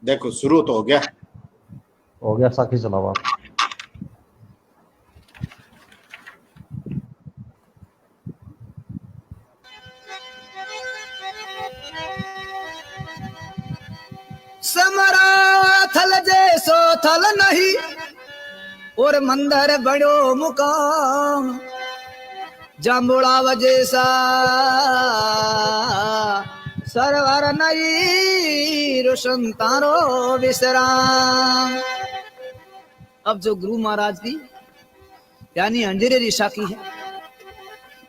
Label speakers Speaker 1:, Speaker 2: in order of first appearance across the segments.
Speaker 1: देखो शुरू तो हो गया
Speaker 2: साखी चलावा।
Speaker 3: समरा थल जैसो थल नहीं और मंदिर बड़ो मुकाम जाम्बुड़ा वजैसा सरवर नहीं रोशन तारो विश्राम। अब जो गुरु महाराज की यानी अंधेरी साखी है,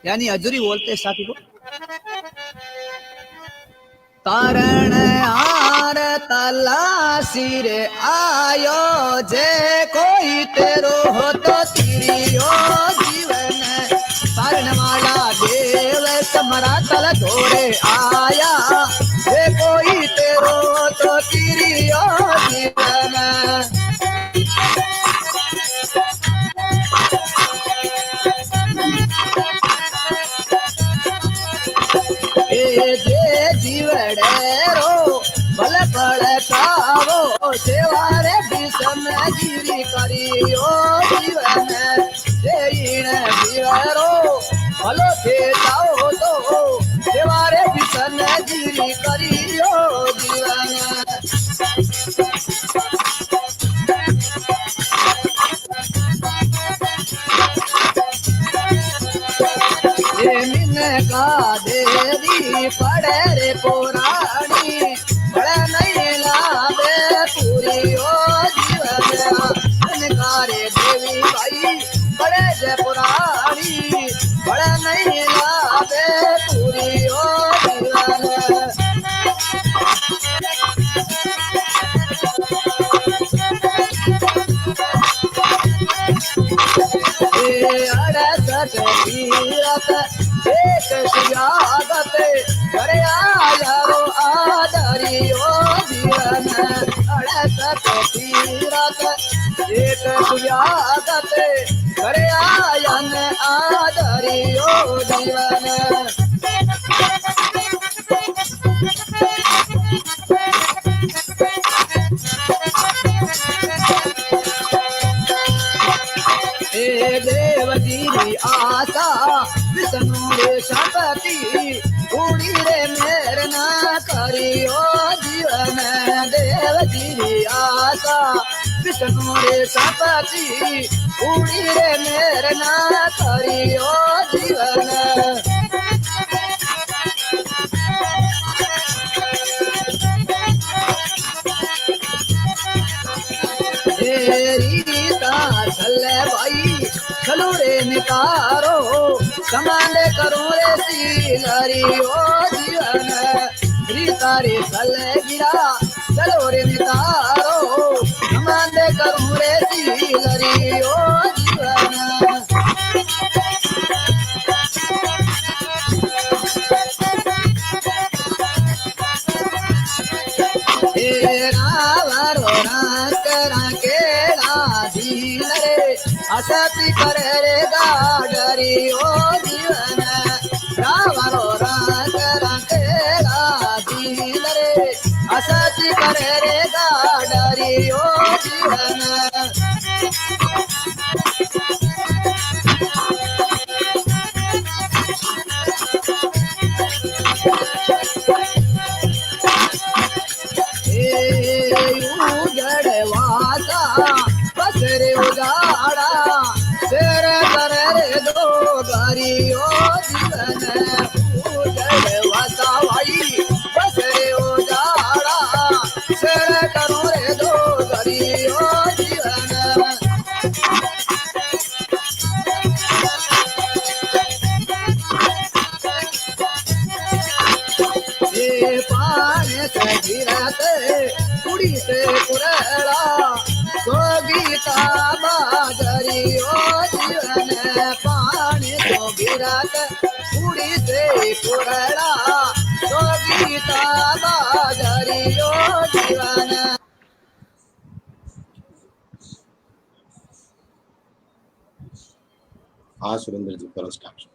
Speaker 3: यानी हजूरी बोलते साखी को। तारण आर तलाशी रे आयो जे कोई तेरो हो तो तिरियो जीवन तारण वाला देव समरा तल धोरे आया जे कोई तेरो हो तो तिरियो जीवन। जीवड़ेरो भल पड़तावो सेवारे विषम गिरी करियो जीवन जैन जीवरो भलो थे जाओ तो सेवारे विषम गिरी करियो जीवन। का देवी पड़े रे पुरानी बड़े नहीं लावे पूरी ओ जीवन रे देवी भाई बड़े जे पुरानी बड़े नहीं लावे पूरी ओ जीवन। एक सुजागत करे आयारो आदरी ओ जीवन अड़सत तीरथ एक सुजागत करे आयन आदरी ओ जीवन। देवजी आशा विष्णु रे सपति उड़ी रे मेर ना करियो जीवन देवजी आशा विष्णु रे सपति उड़ी रे मेर ना करियो जीवन। भाई चलो रे निकारो कमांडे करो रे सीलरी ओ जीवन रीता रे चले गिरा चलो रे निकारो कमांडे करो रे सीलरी ओ जीवन। असती करे रे गाडरी ओ जीवन रावरो रंग रंगेला दीन रे असती करे रे गाडरी ओ जीवन। उजड़वासा बसरे उजाड़ा तेरे करे रे दो गारी ओ जीवन उजड़वासा भाई बसरे उजाड़ा तेरे करो रे दो गारी ओ जीवन। ये पाने से गिरते कुड़ी से कुरेला तो गीता बाजरी ओ जीवन पानी तो गिरत कुड़ी से कुरेला तो गीता बाजरी ओ जीवन।
Speaker 1: हाँ सुरेंद्र जी करो स्टार्ट।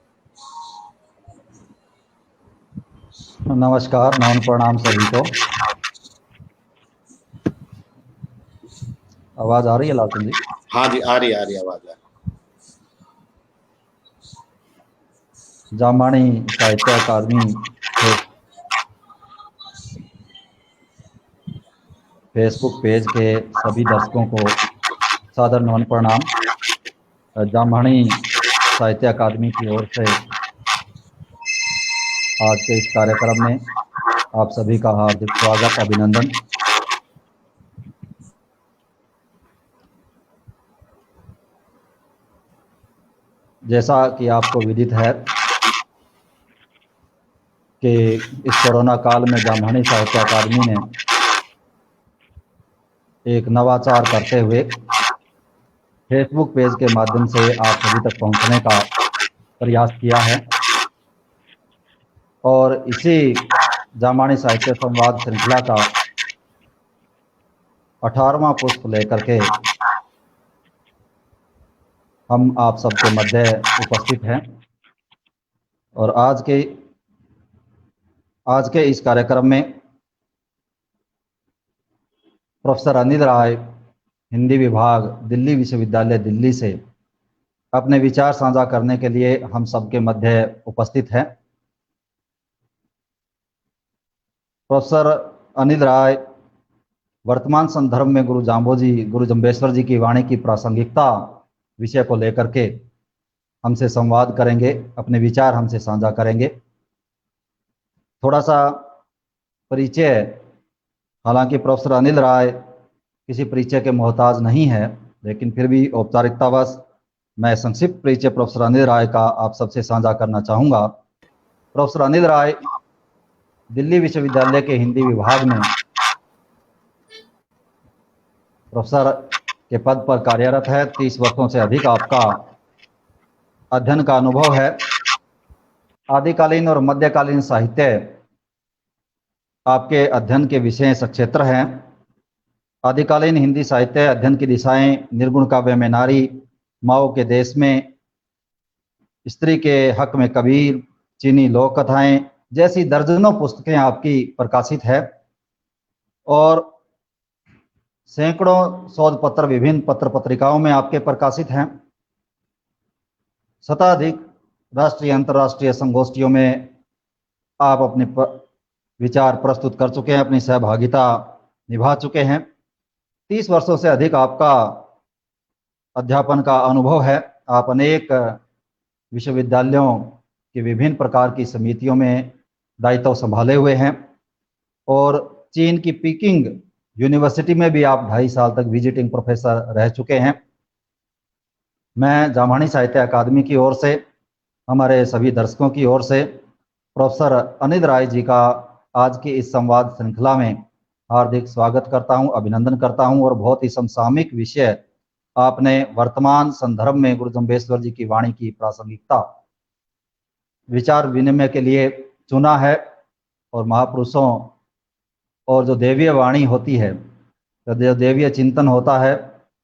Speaker 2: नमस्कार, नमन प्रणाम सभी को। आवाज आ रही है लालचंद जी?
Speaker 1: हाँ जी, आ रही आवाज आ रही।
Speaker 2: जामाणी साहित्य अकादमी फेसबुक पेज के सभी दर्शकों को सादर नमन प्रणाम। जामाणी साहित्य अकादमी की ओर से आज के इस कार्यक्रम में आप सभी का हार्दिक स्वागत, अभिनंदन। जैसा कि आपको विदित है कि इस कोरोना काल में जामाणी साहित्य अकादमी ने एक नवाचार करते हुए फेसबुक पेज के माध्यम से आप सभी तक पहुंचने का प्रयास किया है और इसी जामाणी साहित्य संवाद श्रृंखला का 18वां पुष्प लेकर के हम आप सबके मध्य उपस्थित हैं। और आज के इस कार्यक्रम में प्रोफेसर अनिल राय, हिंदी विभाग, दिल्ली विश्वविद्यालय दिल्ली से अपने विचार साझा करने के लिए हम सबके मध्य उपस्थित हैं। प्रोफेसर अनिल राय वर्तमान संदर्भ में गुरु जम्बेश्वर जी की वाणी की प्रासंगिकता विषय को लेकर के हमसे संवाद करेंगे, अपने विचार हमसे साझा करेंगे। थोड़ा सा परिचय, हालांकि प्रोफेसर अनिल राय किसी परिचय के मोहताज नहीं है, लेकिन फिर भी औपचारिकतावश मैं संक्षिप्त परिचय प्रोफेसर अनिल राय का आप सबसे साझा करना चाहूँगा। प्रोफेसर अनिल राय दिल्ली विश्वविद्यालय के हिंदी विभाग में प्रोफेसर के पद पर कार्यरत है। 30 वर्षों से अधिक आपका अध्ययन का अनुभव है। आदिकालीन और मध्यकालीन साहित्य आपके अध्ययन के विषय सक्षेत्र हैं। आदिकालीन हिंदी साहित्य अध्ययन की दिशाएं निर्गुण काव्य में नारी, माओ के देश में, स्त्री के हक में कबीर, चीनी लोक कथाएं जैसी दर्जनों पुस्तकें आपकी प्रकाशित है और सैकड़ों शोध पत्र विभिन्न पत्र पत्रिकाओं में आपके प्रकाशित हैं। शताधिक राष्ट्रीय अंतर्राष्ट्रीय संगोष्ठियों में आप अपने विचार प्रस्तुत कर चुके हैं, अपनी सहभागिता निभा चुके हैं। 30 वर्षों से अधिक आपका अध्यापन का अनुभव है। आप अनेक विश्वविद्यालयों की विभिन्न प्रकार की समितियों में दायित्व संभाले हुए हैं और चीन की पीकिंग यूनिवर्सिटी में भी आप 2.5 साल तक विजिटिंग प्रोफेसर रह चुके हैं। मैं जामाणी साहित्य अकादमी की ओर से, हमारे सभी दर्शकों की ओर से प्रोफेसर अनिल राय जी का आज की इस संवाद श्रृंखला में हार्दिक स्वागत करता हूं, अभिनंदन करता हूं। और बहुत ही समसामयिक विषय आपने वर्तमान संदर्भ में गुरु जम्बेश्वर जी की वाणी की प्रासंगिकता विचार विनिमय के लिए चुना है। और महापुरुषों और जो देवीय वाणी होती है, जो देवीय चिंतन होता है,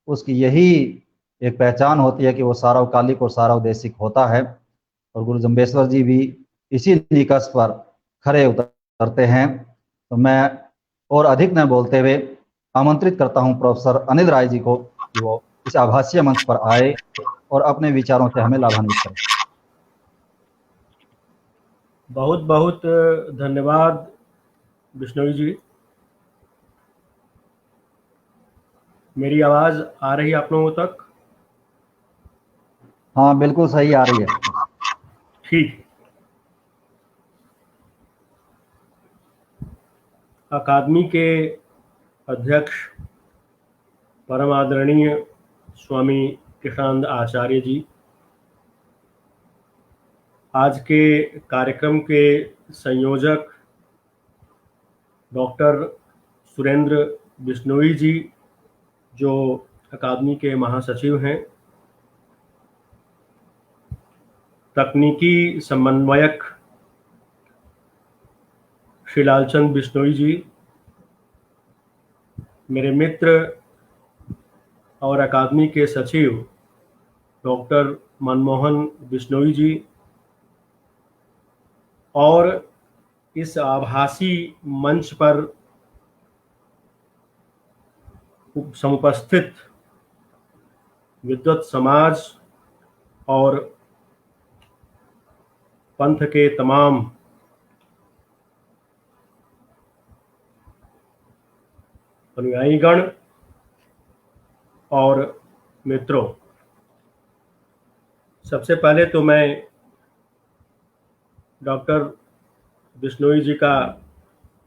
Speaker 2: उसकी यही एक पहचान होती है कि वो सार्वकालिक और सार्वदेशिक होता है। और गुरु जम्बेश्वर जी भी इसी निकष पर खरे उतरते हैं। तो मैं और अधिक न बोलते हुए आमंत्रित करता हूं प्रोफेसर अनिल राय जी को कि वो इस आभासीय मंच पर आए और अपने विचारों से हमें लाभान्वित करें।
Speaker 4: बहुत बहुत धन्यवाद बिश्नोई जी। मेरी आवाज आ रही है आप लोगों तक?
Speaker 2: हाँ, बिल्कुल सही आ रही है।
Speaker 4: ठीक। अकादमी के अध्यक्ष परम आदरणीय स्वामी कृष्णानंद आचार्य जी, आज के कार्यक्रम के संयोजक डॉक्टर सुरेंद्र बिश्नोई जी, जो अकादमी के महासचिव हैं, तकनीकी समन्वयक श्री लालचंद बिश्नोई जी, मेरे मित्र और अकादमी के सचिव डॉक्टर मनमोहन बिश्नोई जी, और इस आभासी मंच पर समुपस्थित विद्वत समाज और पंथ के तमाम अनुयायीगण और मित्रों, सबसे पहले तो मैं डॉक्टर बिश्नोई जी का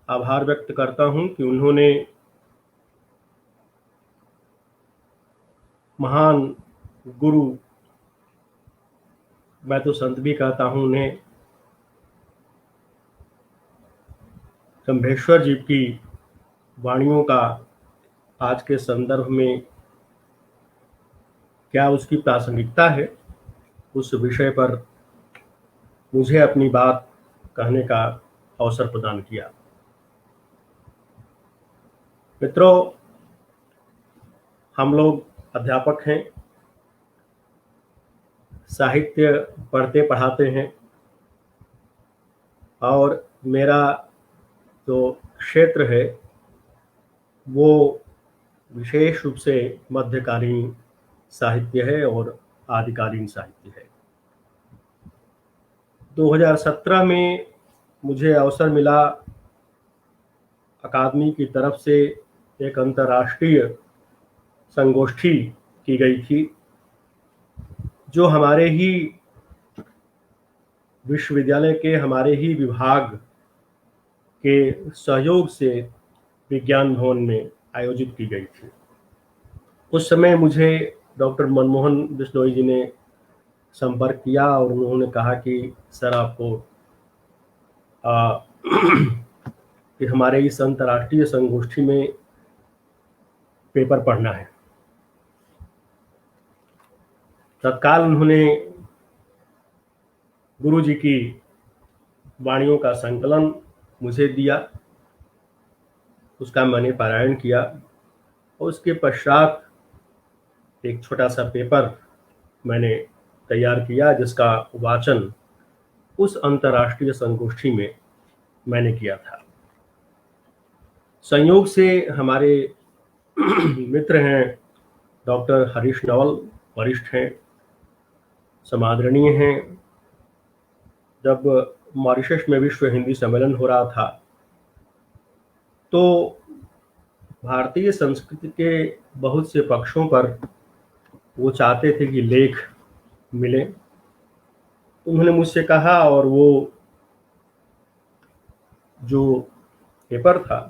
Speaker 4: आभार व्यक्त करता हूं कि उन्होंने महान गुरु, मैं तो संत भी कहता हूं, उन्हें जम्भेश्वर जी की वाणियों का आज के संदर्भ में क्या उसकी प्रासंगिकता है, उस विषय पर मुझे अपनी बात कहने का अवसर प्रदान किया। मित्रों, हम लोग अध्यापक हैं, साहित्य पढ़ते पढ़ाते हैं और मेरा जो क्षेत्र है वो विशेष रूप से मध्यकालीन साहित्य है और आदिकालीन साहित्य है। 2017 में मुझे अवसर मिला, अकादमी की तरफ से एक अंतर्राष्ट्रीय संगोष्ठी की गई थी जो हमारे ही विश्वविद्यालय के, हमारे ही विभाग के सहयोग से विज्ञान भवन में आयोजित की गई थी। उस समय मुझे डॉक्टर मनमोहन बिश्नोई जी ने संपर्क किया और उन्होंने कहा कि सर आपको कि हमारे इस अंतर्राष्ट्रीय संगोष्ठी में पेपर पढ़ना है। तत्काल उन्होंने गुरु जी की वाणियों का संकलन मुझे दिया, उसका मैंने पारायण किया और उसके पश्चात एक छोटा सा पेपर मैंने तैयार किया जिसका वाचन उस अंतर्राष्ट्रीय संगोष्ठी में मैंने किया था। संयोग से हमारे मित्र हैं डॉक्टर हरीश नवल, वरिष्ठ हैं, समादरणीय हैं। जब मॉरिशस में विश्व हिंदी सम्मेलन हो रहा था तो भारतीय संस्कृति के बहुत से पक्षों पर वो चाहते थे कि लेख मिले। उन्होंने मुझसे कहा और वो जो पेपर था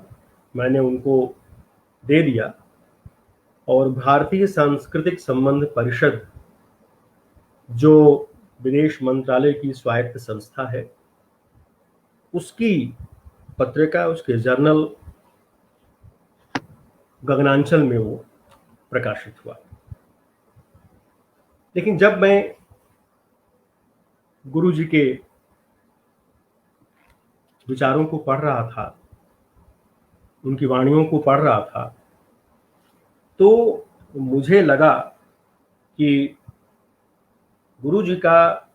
Speaker 4: मैंने उनको दे दिया और भारतीय सांस्कृतिक संबंध परिषद, जो विदेश मंत्रालय की स्वायत्त संस्था है, उसकी पत्रिका, उसके जर्नल गगनांचल में वो प्रकाशित हुआ। लेकिन जब मैं गुरु जी के विचारों को पढ़ रहा था, उनकी वाणियों को पढ़ रहा था, तो मुझे लगा कि गुरु जी का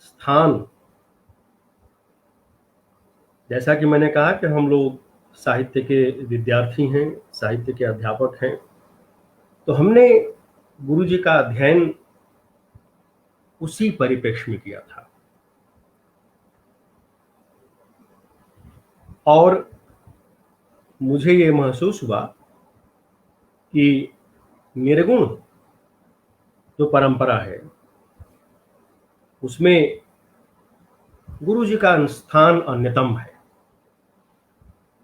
Speaker 4: स्थान, जैसा कि मैंने कहा कि हम लोग साहित्य के विद्यार्थी हैं, साहित्य के अध्यापक हैं, तो हमने गुरु जी का अध्ययन उसी परिप्रेक्ष्य में किया था। और मुझे ये महसूस हुआ कि निर्गुण जो परंपरा है उसमें गुरु जी का स्थान अन्यतम है।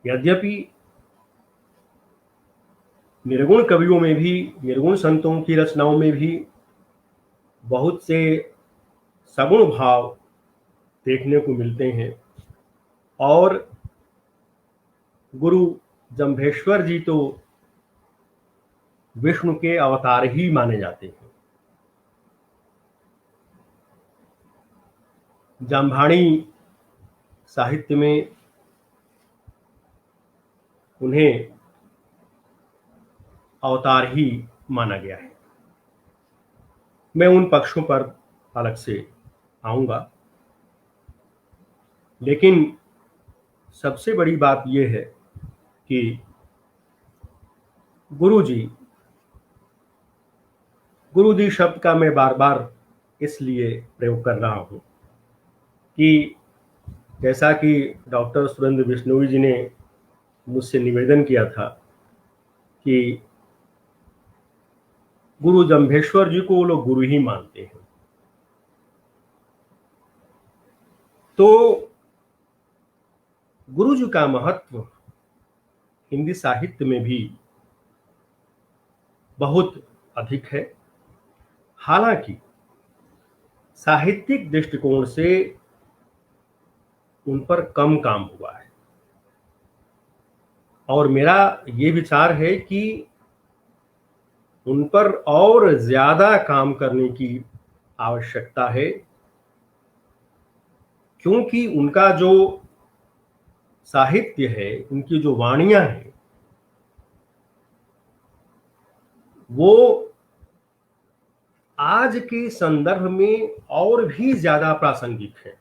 Speaker 4: यद्यपि निर्गुण कवियों में भी, निर्गुण संतों की रचनाओं में भी बहुत से सगुण भाव देखने को मिलते हैं और गुरु जम्भेश्वर जी तो विष्णु के अवतार ही माने जाते हैं। जाम्भाणी साहित्य में उन्हें अवतार ही माना गया है। मैं उन पक्षों पर अलग से आऊंगा, लेकिन सबसे बड़ी बात यह है कि गुरु जी गुरु जी शब्द का मैं बार बार इसलिए प्रयोग कर रहा हूँ कि जैसा कि डॉक्टर सुरेंद्र बिश्नोई जी ने मुझसे निवेदन किया था कि गुरु जम्भेश्वर जी को वो लोग गुरु ही मानते हैं, तो गुरु जी का महत्व हिंदी साहित्य में भी बहुत अधिक है। हालांकि साहित्यिक दृष्टिकोण से उन पर कम काम हुआ है, और मेरा ये विचार है कि उन पर और ज्यादा काम करने की आवश्यकता है, क्योंकि उनका जो साहित्य है, उनकी जो वाणियां हैं, वो आज के संदर्भ में और भी ज्यादा प्रासंगिक है।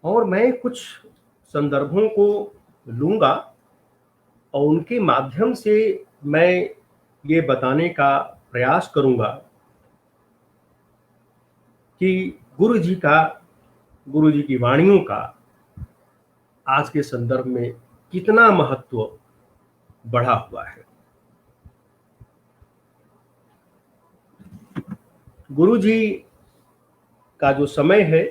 Speaker 4: और मैं कुछ संदर्भों को लूंगा और उनके माध्यम से मैं ये बताने का प्रयास करूंगा कि गुरु जी की वाणियों का आज के संदर्भ में कितना महत्व बढ़ा हुआ है। गुरु जी का जो समय है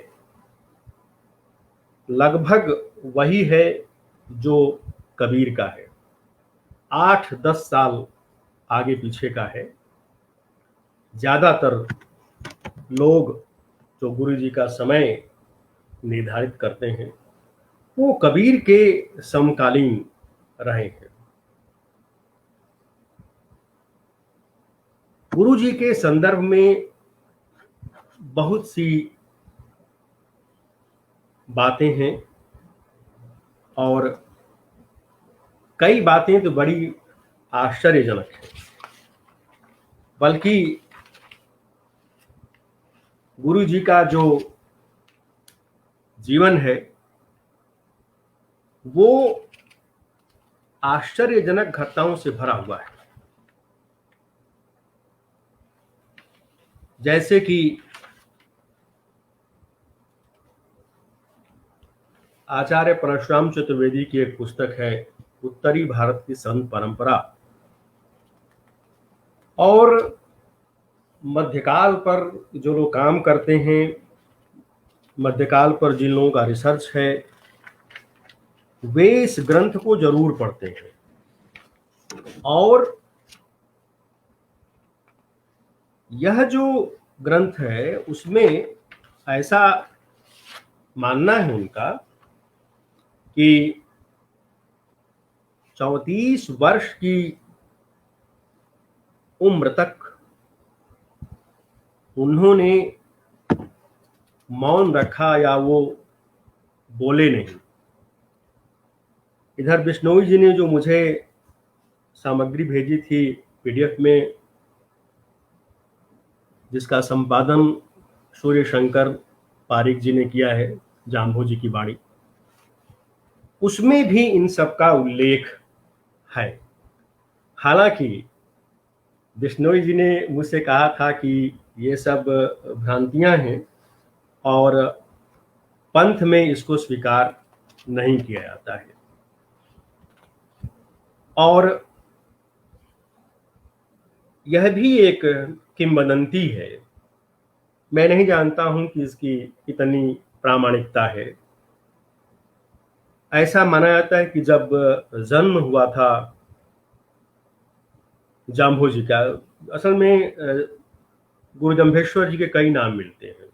Speaker 4: लगभग वही है जो कबीर का है, 8-10 साल आगे पीछे का है। ज्यादातर लोग जो गुरु जी का समय निर्धारित करते हैं वो कबीर के समकालीन रहे हैं। गुरु जी के संदर्भ में बहुत सी बातें हैं, और कई बातें तो बड़ी आश्चर्यजनक हैं। बल्कि गुरु जी का जो जीवन है वो आश्चर्यजनक घटनाओं से भरा हुआ है। जैसे कि आचार्य परशुराम चतुर्वेदी की एक पुस्तक है उत्तरी भारत की संत परंपरा, और मध्यकाल पर जो लोग काम करते हैं, मध्यकाल पर जिन लोगों का रिसर्च है, वे इस ग्रंथ को जरूर पढ़ते हैं। और यह जो ग्रंथ है उसमें ऐसा मानना है उनका कि 34 वर्ष की उम्र तक उन्होंने मौन रखा या वो बोले नहीं। इधर बिश्नोई जी ने जो मुझे सामग्री भेजी थी पीडीएफ में, जिसका संपादन सूर्य शंकर पारिक जी ने किया है, जाम्भो जी की बाणी, उसमें भी इन सब का उल्लेख है। हालांकि बिश्नोई जी ने मुझसे कहा था कि ये सब भ्रांतियां हैं और पंथ में इसको स्वीकार नहीं किया जाता है। और यह भी एक किंवदंती है, मैं नहीं जानता हूं कि इसकी कितनी प्रामाणिकता है। ऐसा माना जाता है कि जब जन्म हुआ था जाम्भो जी का, असल में गुरु जम्भेश्वर जी के कई नाम मिलते हैं।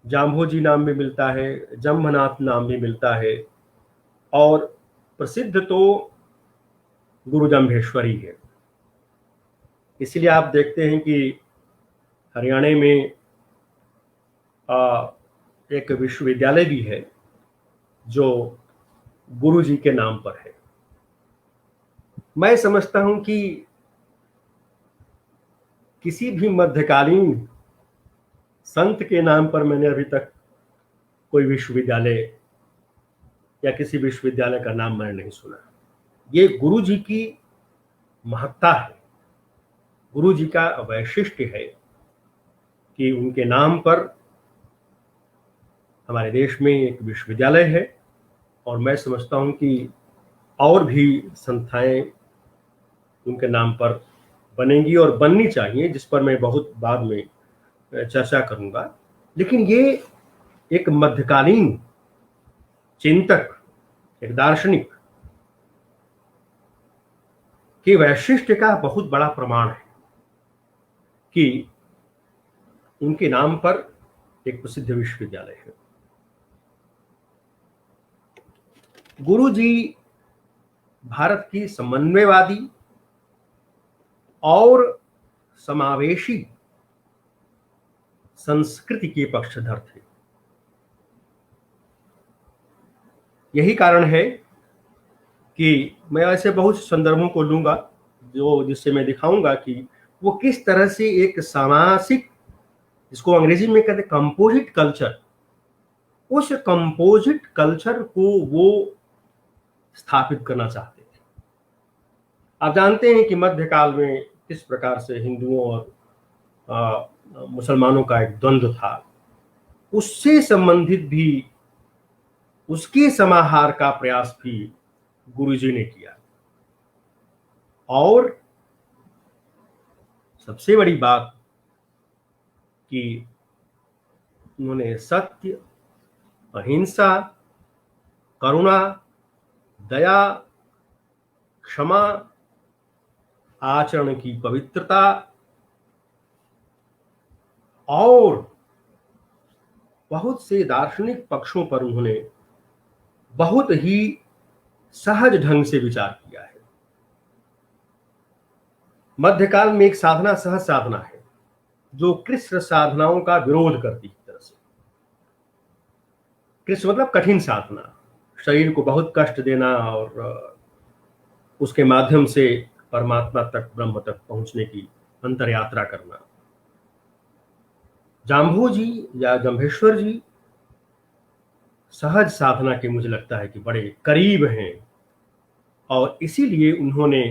Speaker 4: जाम्भो जी नाम भी मिलता है, जम्भनाथ नाम भी मिलता है, और प्रसिद्ध तो गुरु जम्भेश्वर ही है। इसलिए आप देखते हैं कि हरियाणा में एक विश्वविद्यालय भी है जो गुरु जी के नाम पर है। मैं समझता हूं कि किसी भी मध्यकालीन संत के नाम पर मैंने अभी तक कोई विश्वविद्यालय या किसी विश्वविद्यालय का नाम मैंने नहीं सुना। ये गुरु जी की महत्ता है, गुरु जी का वैशिष्ट है कि उनके नाम पर हमारे देश में एक विश्वविद्यालय है, और मैं समझता हूं कि और भी संस्थाएं उनके नाम पर बनेंगी और बननी चाहिए, जिस पर मैं बहुत बाद में चर्चा करूंगा। लेकिन ये एक मध्यकालीन चिंतक, एक दार्शनिक के वैशिष्ट्य का बहुत बड़ा प्रमाण है कि उनके नाम पर एक प्रसिद्ध विश्वविद्यालय है। गुरु जी भारत की समन्वयवादी और समावेशी संस्कृति के पक्षधर थे। यही कारण है कि मैं ऐसे बहुत संदर्भों को लूंगा जिससे मैं दिखाऊंगा कि वो किस तरह से एक सामाजिक, जिसको अंग्रेजी में कहते हैं कंपोजिट कल्चर, उस कंपोजिट कल्चर को वो स्थापित करना चाहते थे। आप जानते हैं कि मध्यकाल में किस प्रकार से हिंदुओं और मुसलमानों का एक द्वंद्व था। उससे संबंधित भी, उसके समाहार का प्रयास भी गुरुजी ने किया। और सबसे बड़ी बात कि उन्होंने सत्य, अहिंसा, करुणा, दया, क्षमा, आचरण की पवित्रता और बहुत से दार्शनिक पक्षों पर उन्होंने बहुत ही सहज ढंग से विचार किया है। मध्यकाल में एक साधना सहज साधना है जो कृष्ण साधनाओं का विरोध करती है। तरह से कृष्ण मतलब कठिन साधना, शरीर को बहुत कष्ट देना और उसके माध्यम से परमात्मा तक, ब्रह्म तक पहुंचने की अंतर यात्रा करना। जाम्बू जी या जम्भेश्वर जी सहज साधना के मुझे लगता है कि बड़े करीब हैं, और इसीलिए उन्होंने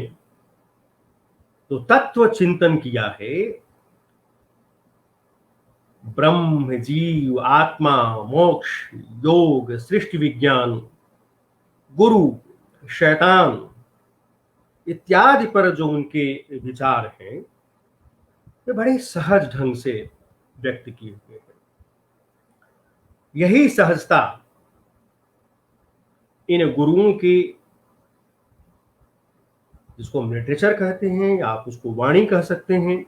Speaker 4: तो तत्व चिंतन किया है, ब्रह्म, जीव, आत्मा, मोक्ष, योग, सृष्टि विज्ञान, गुरु, शैतान इत्यादि पर जो उनके विचार हैं वे बड़े सहज ढंग से व्यक्त किए हुए हैं। यही सहजता इन गुरुओं की, जिसको हम लिटरेचर कहते हैं या आप उसको वाणी कह सकते हैं,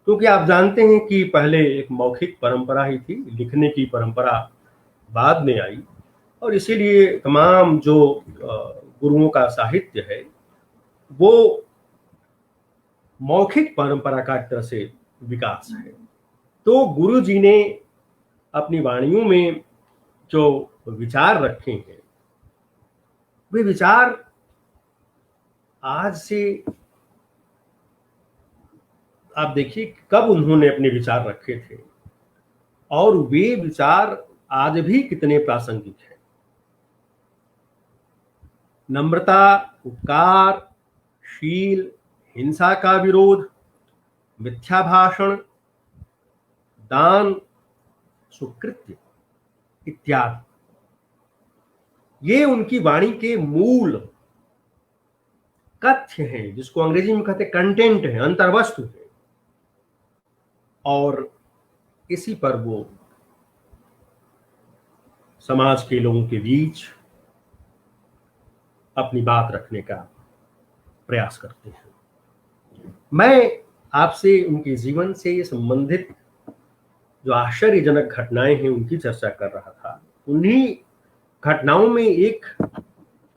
Speaker 4: क्योंकि आप जानते हैं कि पहले एक मौखिक परंपरा ही थी, लिखने की परंपरा बाद में आई, और इसीलिए तमाम जो गुरुओं का साहित्य है वो मौखिक परंपरा का एक तरह से विकास है। तो गुरु जी ने अपनी वाणियों में जो विचार रखे हैं वे विचार आज से, आप देखिए कब उन्होंने अपने विचार रखे थे और वे विचार आज भी कितने प्रासंगिक हैं। नम्रता, उपकार, शील, हिंसा का विरोध, मिथ्या भाषण, दान, सुकृत्य इत्यादि, ये उनकी वाणी के मूल कथ्य हैं, जिसको अंग्रेजी में कहते हैं कंटेंट है, अंतर्वस्तु है। और इसी पर वो समाज के लोगों के बीच अपनी बात रखने का प्रयास करते हैं। मैं आपसे उनके जीवन से संबंधित जो आश्चर्यजनक घटनाएं हैं उनकी चर्चा कर रहा था। उन्हीं घटनाओं में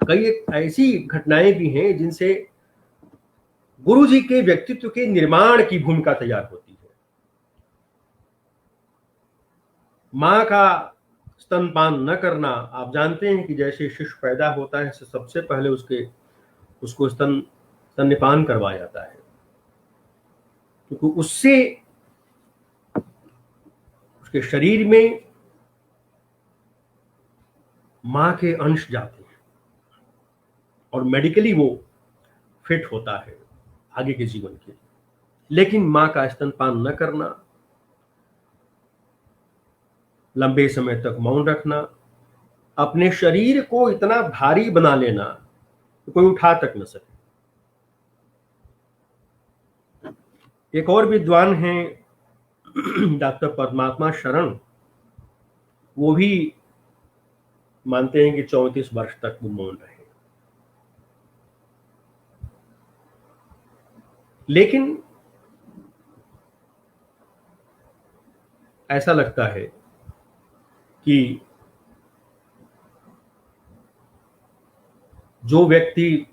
Speaker 4: कई ऐसी घटनाएं भी हैं जिनसे गुरु जी के व्यक्तित्व के निर्माण की भूमिका तैयार होती है। मां का स्तनपान न करना, आप जानते हैं कि जैसे शिशु पैदा होता है सबसे पहले उसको स्तन्यपान करवाया जाता है, क्योंकि उससे उसके शरीर में मां के अंश जाते हैं और मेडिकली वो फिट होता है आगे के जीवन के लिए। लेकिन मां का स्तनपान न करना, लंबे समय तक मौन रखना, अपने शरीर को इतना भारी बना लेना कि कोई उठा तक न सके। एक और विद्वान हैं डॉक्टर परमात्मा शरण, वो भी मानते हैं कि 34 वर्ष तक वो मौन रहे। लेकिन ऐसा लगता है कि जो व्यक्ति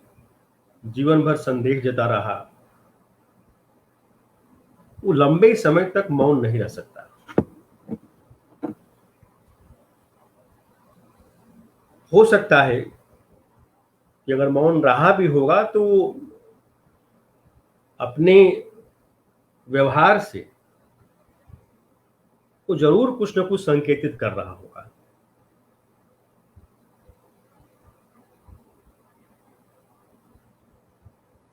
Speaker 4: जीवन भर संदेह जता रहा, वो लंबे समय तक मौन नहीं रह सकता। हो सकता है कि अगर मौन रहा भी होगा तो अपने व्यवहार से वो जरूर कुछ न कुछ संकेतित कर रहा होगा।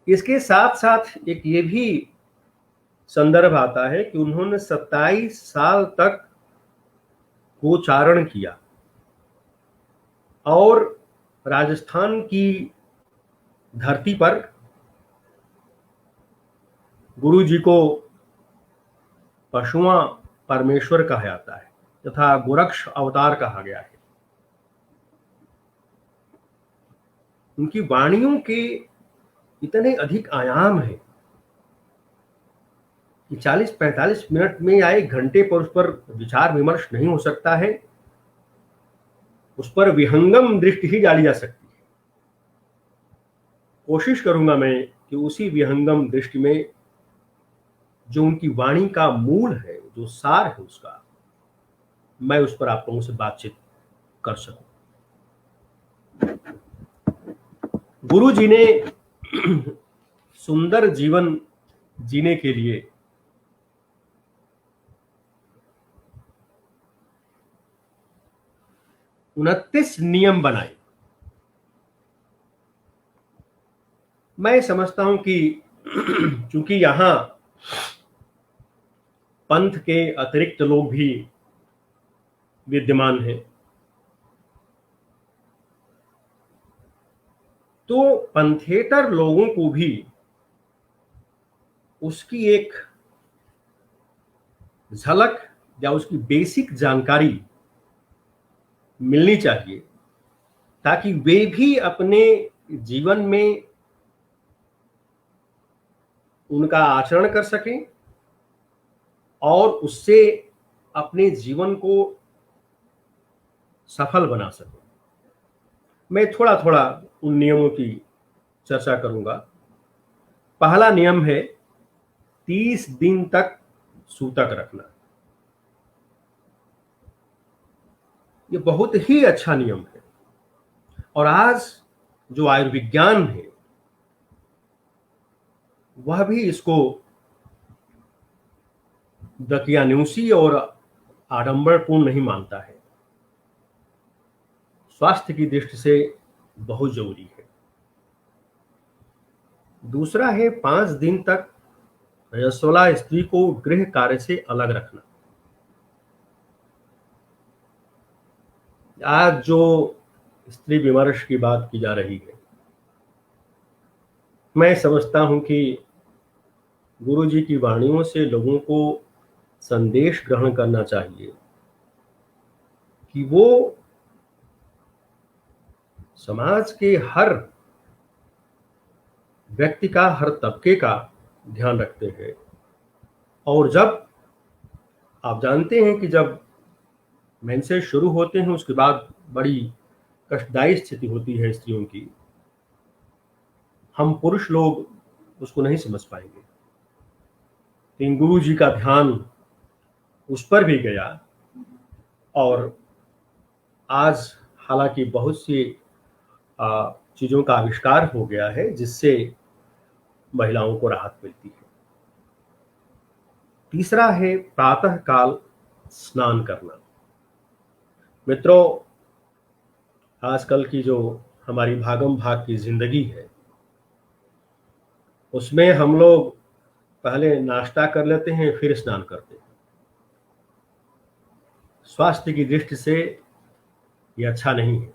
Speaker 4: इसके साथ साथ एक ये भी संदर्भ आता है कि उन्होंने 27 साल तक गोचारण किया और राजस्थान की धरती पर गुरु जी को पशुआ परमेश्वर कहा जाता है तथा गोरक्ष अवतार कहा गया है। उनकी वाणियों के इतने अधिक आयाम हैं कि 40-45 मिनट में या 1 घंटे पर उस पर विचार विमर्श नहीं हो सकता है, उस पर विहंगम दृष्टि ही डाली जा सकती है। कोशिश करूंगा मैं कि उसी विहंगम दृष्टि में जो उनकी वाणी का मूल है, जो सार है उसका, मैं उस पर आप लोगों से बातचीत कर सकूं। गुरु जी ने सुंदर जीवन जीने के लिए उनतीस नियम बनाए। मैं समझता हूं कि चूंकि यहां पंथ के अतिरिक्त लोग भी विद्यमान हैं, तो पंथेतर लोगों को भी उसकी एक झलक या उसकी बेसिक जानकारी मिलनी चाहिए, ताकि वे भी अपने जीवन में उनका आचरण कर सकें और उससे अपने जीवन को सफल बना सकें। मैं थोड़ा थोड़ा उन नियमों की चर्चा करूंगा। पहला नियम है 30 दिन तक सूतक रखना। ये बहुत ही अच्छा नियम है और आज जो आयुर्विज्ञान है वह भी इसको दकियानूसी और आडंबरपूर्ण नहीं मानता है। स्वास्थ्य की दृष्टि से बहुत जरूरी है। दूसरा है 5 दिन तक रजस्वला स्त्री को गृह कार्य से अलग रखना। आज जो स्त्री विमर्श की बात की जा रही है, मैं समझता हूं कि गुरु जी की वाणियों से लोगों को संदेश ग्रहण करना चाहिए कि वो समाज के हर व्यक्ति का, हर तबके का ध्यान रखते हैं। और जब आप जानते हैं कि जब मेंसेस शुरू होते हैं उसके बाद बड़ी कष्टदायी स्थिति होती है स्त्रियों की, हम पुरुष लोग उसको नहीं समझ पाएंगे। लेकिन गुरु जी का ध्यान उस पर भी गया और आज हालांकि बहुत सी चीजों का आविष्कार हो गया है जिससे महिलाओं को राहत मिलती है। तीसरा है प्रातः काल स्नान करना। मित्रों, आजकल की जो हमारी भागम भाग की जिंदगी है उसमें हम लोग पहले नाश्ता कर लेते हैं फिर स्नान करते हैं। स्वास्थ्य की दृष्टि से ये अच्छा नहीं है।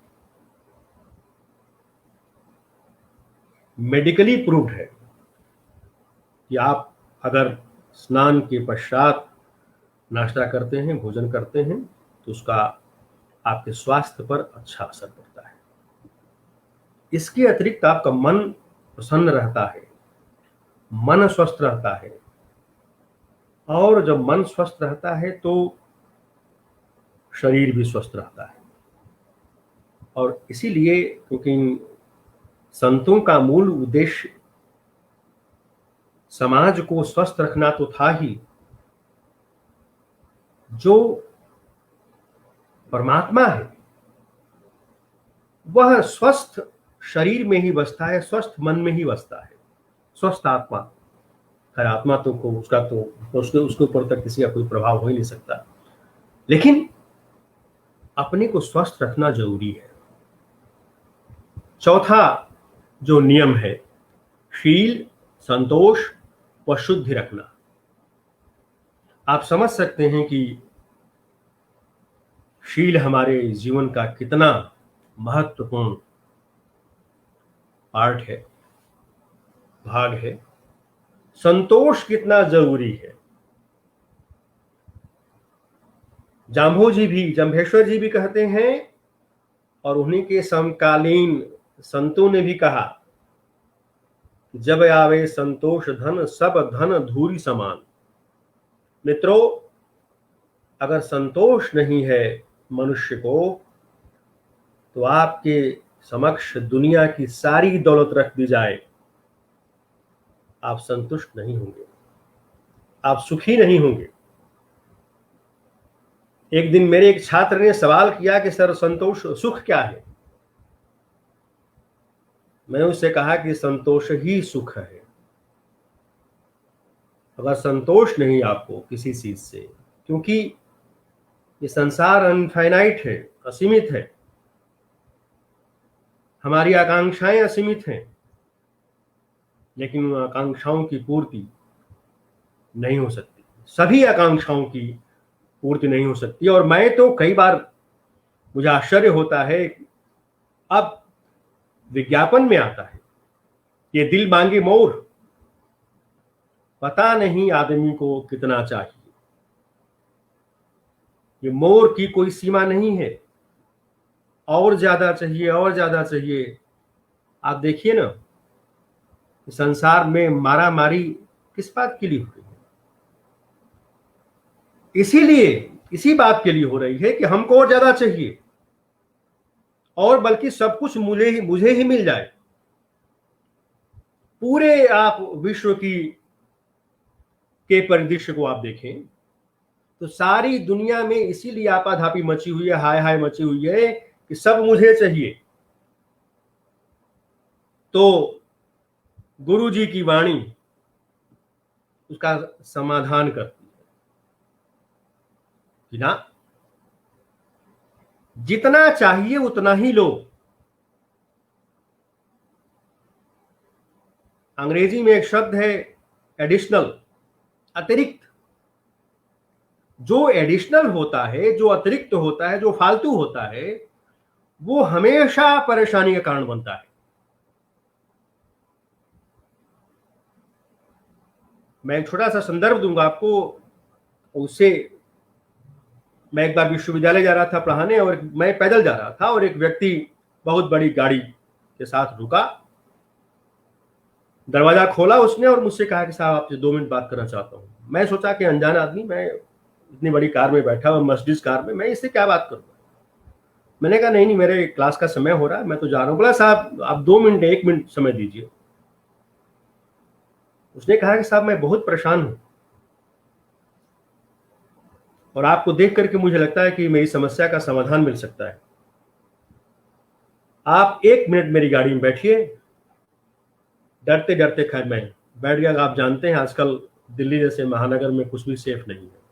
Speaker 4: मेडिकली प्रूव्ड है कि आप अगर स्नान के पश्चात नाश्ता करते हैं, भोजन करते हैं, तो उसका आपके स्वास्थ्य पर अच्छा असर पड़ता है। इसके अतिरिक्त आपका मन प्रसन्न रहता है, मन स्वस्थ रहता है, और जब मन स्वस्थ रहता है तो शरीर भी स्वस्थ रहता है। और इसीलिए, क्योंकि संतों का मूल उद्देश्य समाज को स्वस्थ रखना तो था ही, जो परमात्मा है वह स्वस्थ शरीर में ही बसता है, स्वस्थ मन में ही बसता है। स्वस्थ आत्मा, हर आत्मा तो को उसका तो उसके ऊपर तक किसी का कोई प्रभाव हो ही नहीं सकता, लेकिन अपने को स्वस्थ रखना जरूरी है। चौथा जो नियम है, शील, संतोष व शुद्धि रखना। आप समझ सकते हैं कि शील हमारे जीवन का कितना महत्वपूर्ण पार्ट है, भाग है। संतोष कितना जरूरी है। जाम्भेश्वर जी भी कहते हैं, और उन्हीं के समकालीन संतों ने भी कहा, जब आवे संतोष धन, सब धन धूरी समान। मित्रों, अगर संतोष नहीं है मनुष्य को, तो आपके समक्ष दुनिया की सारी दौलत रख दी जाए, आप संतुष्ट नहीं होंगे, आप सुखी नहीं होंगे। एक दिन मेरे एक छात्र ने सवाल किया कि सर, संतोष सुख क्या है? मैंने उससे कहा कि संतोष ही सुख है। अगर संतोष नहीं आपको किसी चीज से, क्योंकि ये संसार अनफाइनाइट है, असीमित है, हमारी आकांक्षाएं असीमित हैं, लेकिन उन आकांक्षाओं की पूर्ति नहीं हो सकती। सभी आकांक्षाओं की पूर्ति नहीं हो सकती। और मैं तो कई बार, मुझे आश्चर्य होता है, अब विज्ञापन में आता है, ये दिल मांगे मोर, पता नहीं आदमी को कितना चाहिए। ये मोर की कोई सीमा नहीं है, और ज्यादा चाहिए, और ज्यादा चाहिए। आप देखिए ना, संसार में मारा मारी किस बात के लिए हो रही है? इसीलिए, इसी बात के लिए हो रही है कि हमको और ज्यादा चाहिए, और बल्कि सब कुछ मुझे ही मिल जाए। पूरे आप विश्व के परिदृश्य को आप देखें तो सारी दुनिया में इसीलिए आपाधापी मची हुई है, हाय हाय मची हुई है कि सब मुझे चाहिए। तो गुरु जी की वाणी उसका समाधान करती है कि ना, जितना चाहिए उतना ही लो। अंग्रेजी में एक शब्द है एडिशनल, अतिरिक्त। जो एडिशनल होता है, जो अतिरिक्त होता है, जो फालतू होता है, वो हमेशा परेशानी का कारण बनता है। मैं एक छोटा सा संदर्भ दूंगा आपको। उससे, मैं एक बार विश्वविद्यालय जा रहा था पढ़ाने, और मैं पैदल जा रहा था, और एक व्यक्ति बहुत बड़ी गाड़ी के साथ रुका, दरवाजा खोला उसने और मुझसे कहा कि साहब आपसे 2 मिनट बात करना चाहता हूँ। मैं सोचा कि अनजान आदमी, मैं इतनी बड़ी कार में बैठा हुआ, मर्सिडीज कार में, मैं इससे क्या बात करूँ। मैंने कहा नहीं, मेरे क्लास का समय हो रहा है, मैं तो जा रहा हूँ। बोला साहब आप 2 मिनट 1 मिनट समय दीजिए। उसने कहा कि साहब मैं बहुत परेशान हूँ, और आपको देख करके मुझे लगता है कि मेरी समस्या का समाधान मिल सकता है। आप 1 मिनट मेरी गाड़ी में बैठिए। डरते डरते खैर मैं बैठ गया। आप जानते हैं आजकल दिल्ली जैसे महानगर में कुछ भी सेफ नहीं है,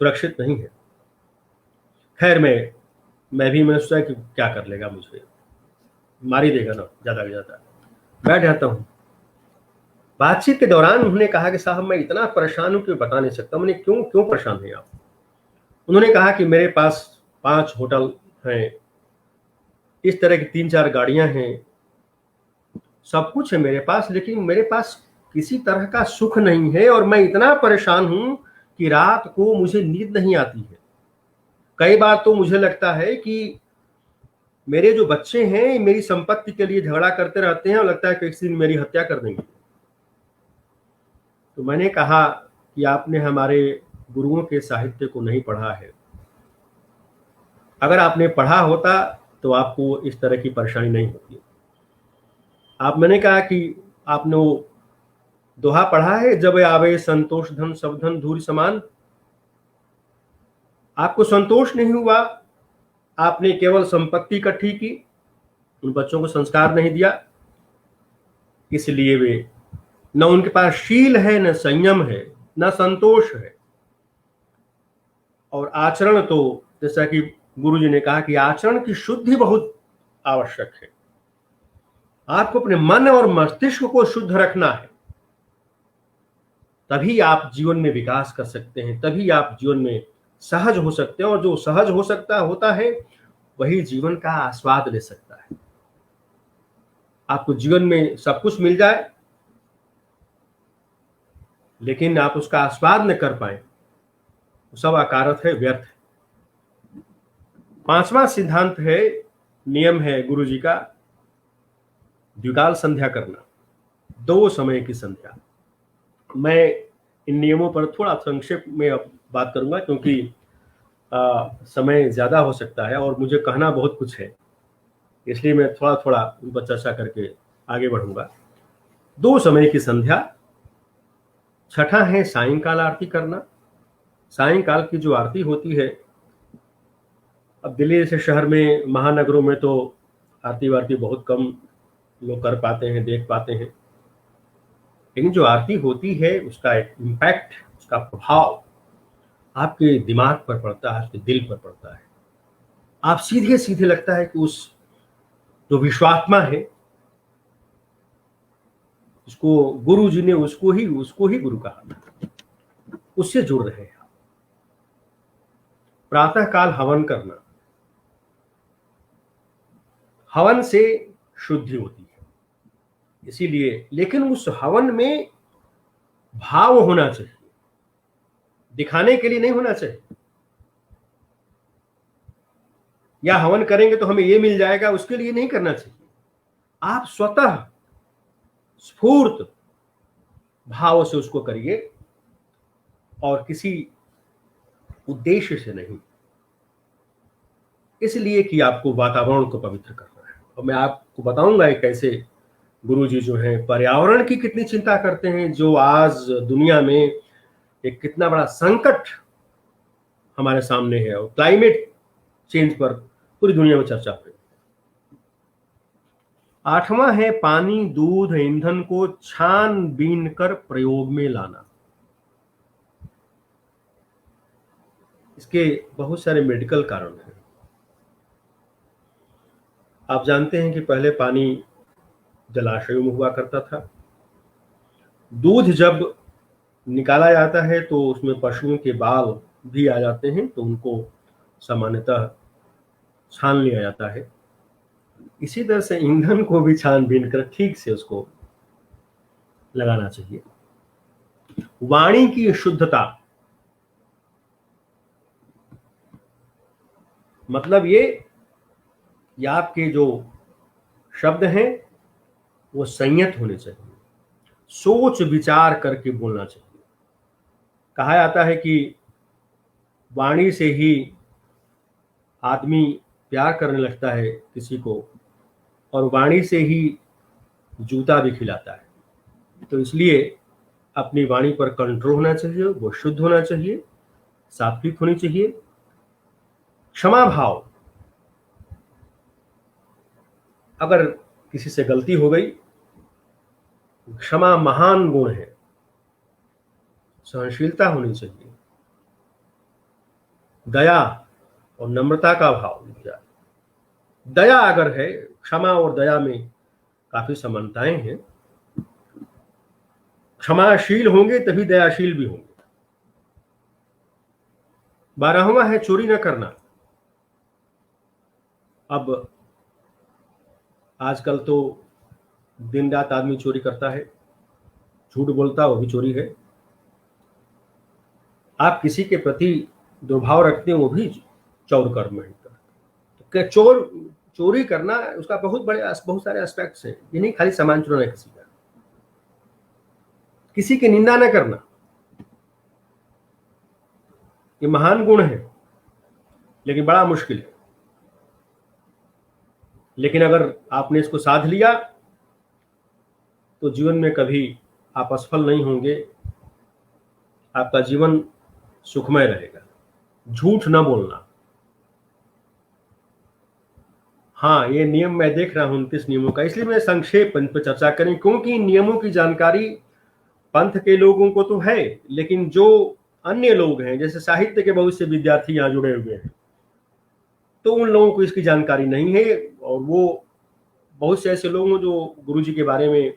Speaker 4: सुरक्षित नहीं है। खैर मैंने सोचा कि क्या कर लेगा, मुझे मार ही देगा ना, ज्यादा से ज्यादा। बैठ जाता हूँ। बातचीत के दौरान उन्होंने कहा कि साहब मैं इतना परेशान हूं कि बता नहीं सकता। मैंने क्यों परेशान हैं आप? उन्होंने कहा कि मेरे पास 5 होटल हैं, इस तरह की 3-4 गाड़ियां हैं, सब कुछ है मेरे पास, लेकिन मेरे पास किसी तरह का सुख नहीं है और मैं इतना परेशान हूं कि रात को मुझे नींद नहीं आती है। कई बार तो मुझे लगता है कि मेरे जो बच्चे हैं मेरी संपत्ति के लिए झगड़ा करते रहते हैं और लगता है कि किसी दिन मेरी हत्या कर देंगे। तो मैंने कहा कि आपने हमारे गुरुओं के साहित्य को नहीं पढ़ा है। अगर आपने पढ़ा होता तो आपको इस तरह की परेशानी नहीं होती। मैंने कहा कि आपने वो दोहा पढ़ा है, जब आवे संतोष धन सब धन धूल समान। आपको संतोष नहीं हुआ, आपने केवल संपत्ति इकट्ठी की, उन बच्चों को संस्कार नहीं दिया, इसलिए वे न उनके पास शील है, न संयम है, न संतोष है। और आचरण तो जैसा कि गुरु जी ने कहा कि आचरण की शुद्धि बहुत आवश्यक है। आपको अपने मन और मस्तिष्क को शुद्ध रखना है, तभी आप जीवन में विकास कर सकते हैं, तभी आप जीवन में सहज हो सकते हैं। और जो सहज होता है वही जीवन का आस्वाद ले सकता है। आपको जीवन में सब कुछ मिल जाए लेकिन आप उसका आस्वाद न कर पाए, सब अकारथ है, व्यर्थ है। 5वां सिद्धांत है, नियम है गुरु जी का, द्विकाल संध्या करना, 2 समय की संध्या। मैं इन नियमों पर थोड़ा संक्षेप में अब बात करूंगा क्योंकि समय ज्यादा हो सकता है और मुझे कहना बहुत कुछ है, इसलिए मैं थोड़ा थोड़ा उन पर चर्चा करके आगे बढ़ूंगा। 2 समय की संध्या। छठा है सायंकाल आरती करना। सायंकाल की जो आरती होती है, अब दिल्ली जैसे शहर में, महानगरों में तो आरती वारती बहुत कम लोग कर पाते हैं, देख पाते हैं, लेकिन जो आरती होती है उसका एक इम्पैक्ट, उसका प्रभाव आपके दिमाग पर पड़ता है, आपके दिल पर पड़ता है। आप सीधे सीधे लगता है कि उस जो विश्वात्मा है, उसको गुरु जी ने उसको ही गुरु कहा था, उससे जुड़ रहे हैं। प्रातः काल हवन करना, हवन से शुद्धि होती है, इसीलिए, लेकिन उस हवन में भाव होना चाहिए, दिखाने के लिए नहीं होना चाहिए। या हवन करेंगे तो हमें ये मिल जाएगा, उसके लिए नहीं करना चाहिए। आप स्वतः स्फूर्त भाव से उसको करिए और किसी उद्देश्य से नहीं, इसलिए कि आपको वातावरण को पवित्र करना है। और मैं आपको बताऊंगा एक कैसे गुरु जी जो हैं पर्यावरण की कितनी चिंता करते हैं, जो आज दुनिया में एक कितना बड़ा संकट हमारे सामने है और क्लाइमेट चेंज पर पूरी दुनिया में चर्चा हुई। 8वां है पानी, दूध, ईंधन को छानबीन कर प्रयोग में लाना। इसके बहुत सारे मेडिकल कारण हैं। आप जानते हैं कि पहले पानी जलाशयों में हुआ करता था। दूध जब निकाला जाता है तो उसमें पशुओं के बाल भी आ जाते हैं, तो उनको सामान्यतः छान लिया जाता है। इसी तरह से ईंधन को भी छानबीन कर ठीक से उसको लगाना चाहिए। वाणी की शुद्धता, मतलब ये आपके जो शब्द हैं वो संयत होने चाहिए, सोच विचार करके बोलना चाहिए। कहा जाता है कि वाणी से ही आदमी प्यार करने लगता है किसी को, और वाणी से ही जूता भी खिलाता है। तो इसलिए अपनी वाणी पर कंट्रोल होना चाहिए, वो शुद्ध होना चाहिए, सात्विक होनी चाहिए। क्षमा भाव, अगर किसी से गलती हो गई, क्षमा महान गुण है। सहनशीलता होनी चाहिए, दया और नम्रता का भाव। दया अगर है, क्षमा और दया में काफी समानताएं हैं। क्षमाशील होंगे तभी दयाशील भी होंगे। 12वां है चोरी न करना। अब आजकल तो दिन रात आदमी चोरी करता है, झूठ बोलता वो भी चोरी है। आप किसी के प्रति दुर्भाव रखते हैं वो भी चौर कर्म है। तो चोरी करना उसका बहुत सारे एस्पेक्ट्स हैं। ये नहीं खाली सामान चुराना किसी का, किसी की निंदा न करना, ये महान गुण है लेकिन बड़ा मुश्किल है। लेकिन अगर आपने इसको साध लिया तो जीवन में कभी आप असफल नहीं होंगे, आपका जीवन सुखमय रहेगा। झूठ न बोलना, हाँ ये नियम मैं देख रहा हूं 29 नियमों का, इसलिए मैं संक्षेप पर चर्चा करें क्योंकि इन नियमों की जानकारी पंथ के लोगों को तो है, लेकिन जो अन्य लोग हैं जैसे साहित्य के बहुत से विद्यार्थी यहाँ जुड़े हुए हैं तो उन लोगों को इसकी जानकारी नहीं है, और वो बहुत से ऐसे लोग हैं जो गुरुजी के बारे में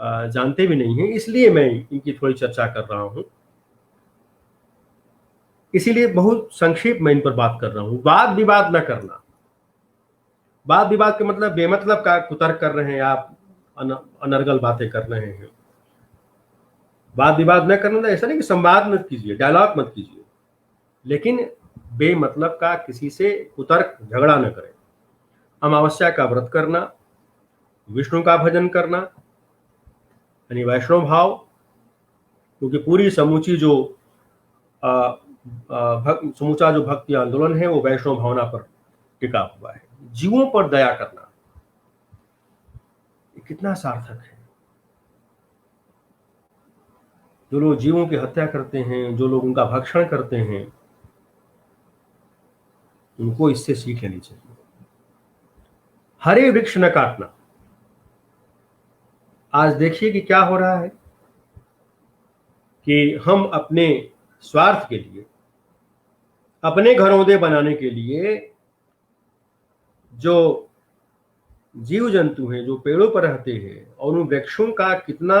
Speaker 4: जानते भी नहीं हैं, इसलिए मैं इनकी थोड़ी चर्चा कर रहा हूं। इसीलिए बहुत संक्षेप में इन पर बात कर रहा हूं। वाद विवाद न करना। वाद विवाद का मतलब बेमतलब का कुतर्क कर रहे हैं आप, अनर्गल बातें कर रहे हैं। वाद विवाद न करना ऐसा नहीं कि संवाद मत कीजिए, डायलॉग मत कीजिए, लेकिन बेमतलब का किसी से कुतर्क झगड़ा न करें। अमावस्या का व्रत करना, विष्णु का भजन करना यानी वैष्णव भाव, क्योंकि पूरी समूचा जो भक्ति आंदोलन है वो वैष्णव भावना पर टिका हुआ है। जीवों पर दया करना, ये कितना सार्थक है। जो लोग जीवों की हत्या करते हैं, जो लोग उनका भक्षण करते हैं, उनको इससे सीख लेनी चाहिए। हरे वृक्ष न काटना। आज देखिए कि क्या हो रहा है कि हम अपने स्वार्थ के लिए, अपने घरौंदे बनाने के लिए जो जीव जंतु हैं, जो पेड़ों पर रहते हैं, और उन वृक्षों का कितना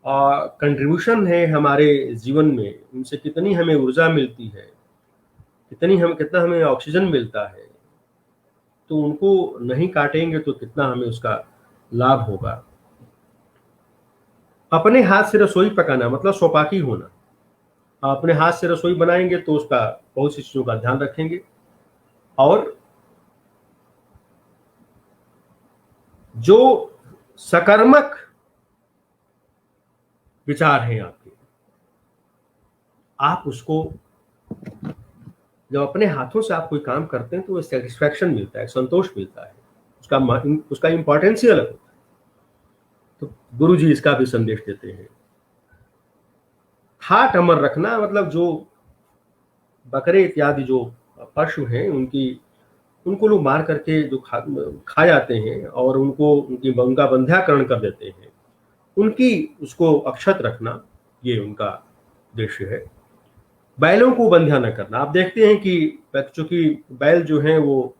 Speaker 4: कंट्रीब्यूशन है हमारे जीवन में, उनसे कितनी हमें ऊर्जा मिलती है, कितना हमें ऑक्सीजन मिलता है, तो उनको नहीं काटेंगे तो कितना हमें उसका लाभ होगा। अपने हाथ से रसोई पकाना मतलब सौपाकी होना। अपने हाथ से रसोई बनाएंगे तो उसका बहुत सी चीजों का ध्यान रखेंगे, और जो सकर्मक विचार हैं आपके, आप उसको जब अपने हाथों से आप कोई काम करते हैं तो वो सेटिस्फैक्शन मिलता है, संतोष मिलता है, उसका इंपॉर्टेंस ही अलग होता है। तो गुरु जी इसका भी संदेश देते हैं। हाट अमर रखना मतलब जो बकरे इत्यादि जो पशु हैं उनको लोग मार करके जो खा जाते हैं और उनका बंध्याकरण कर देते हैं, उनकी उसको अक्षत रखना, ये उनका उद्देश्य है। बैलों को बंध्या न करना। आप देखते हैं कि चूंकि बैल जो हैं वो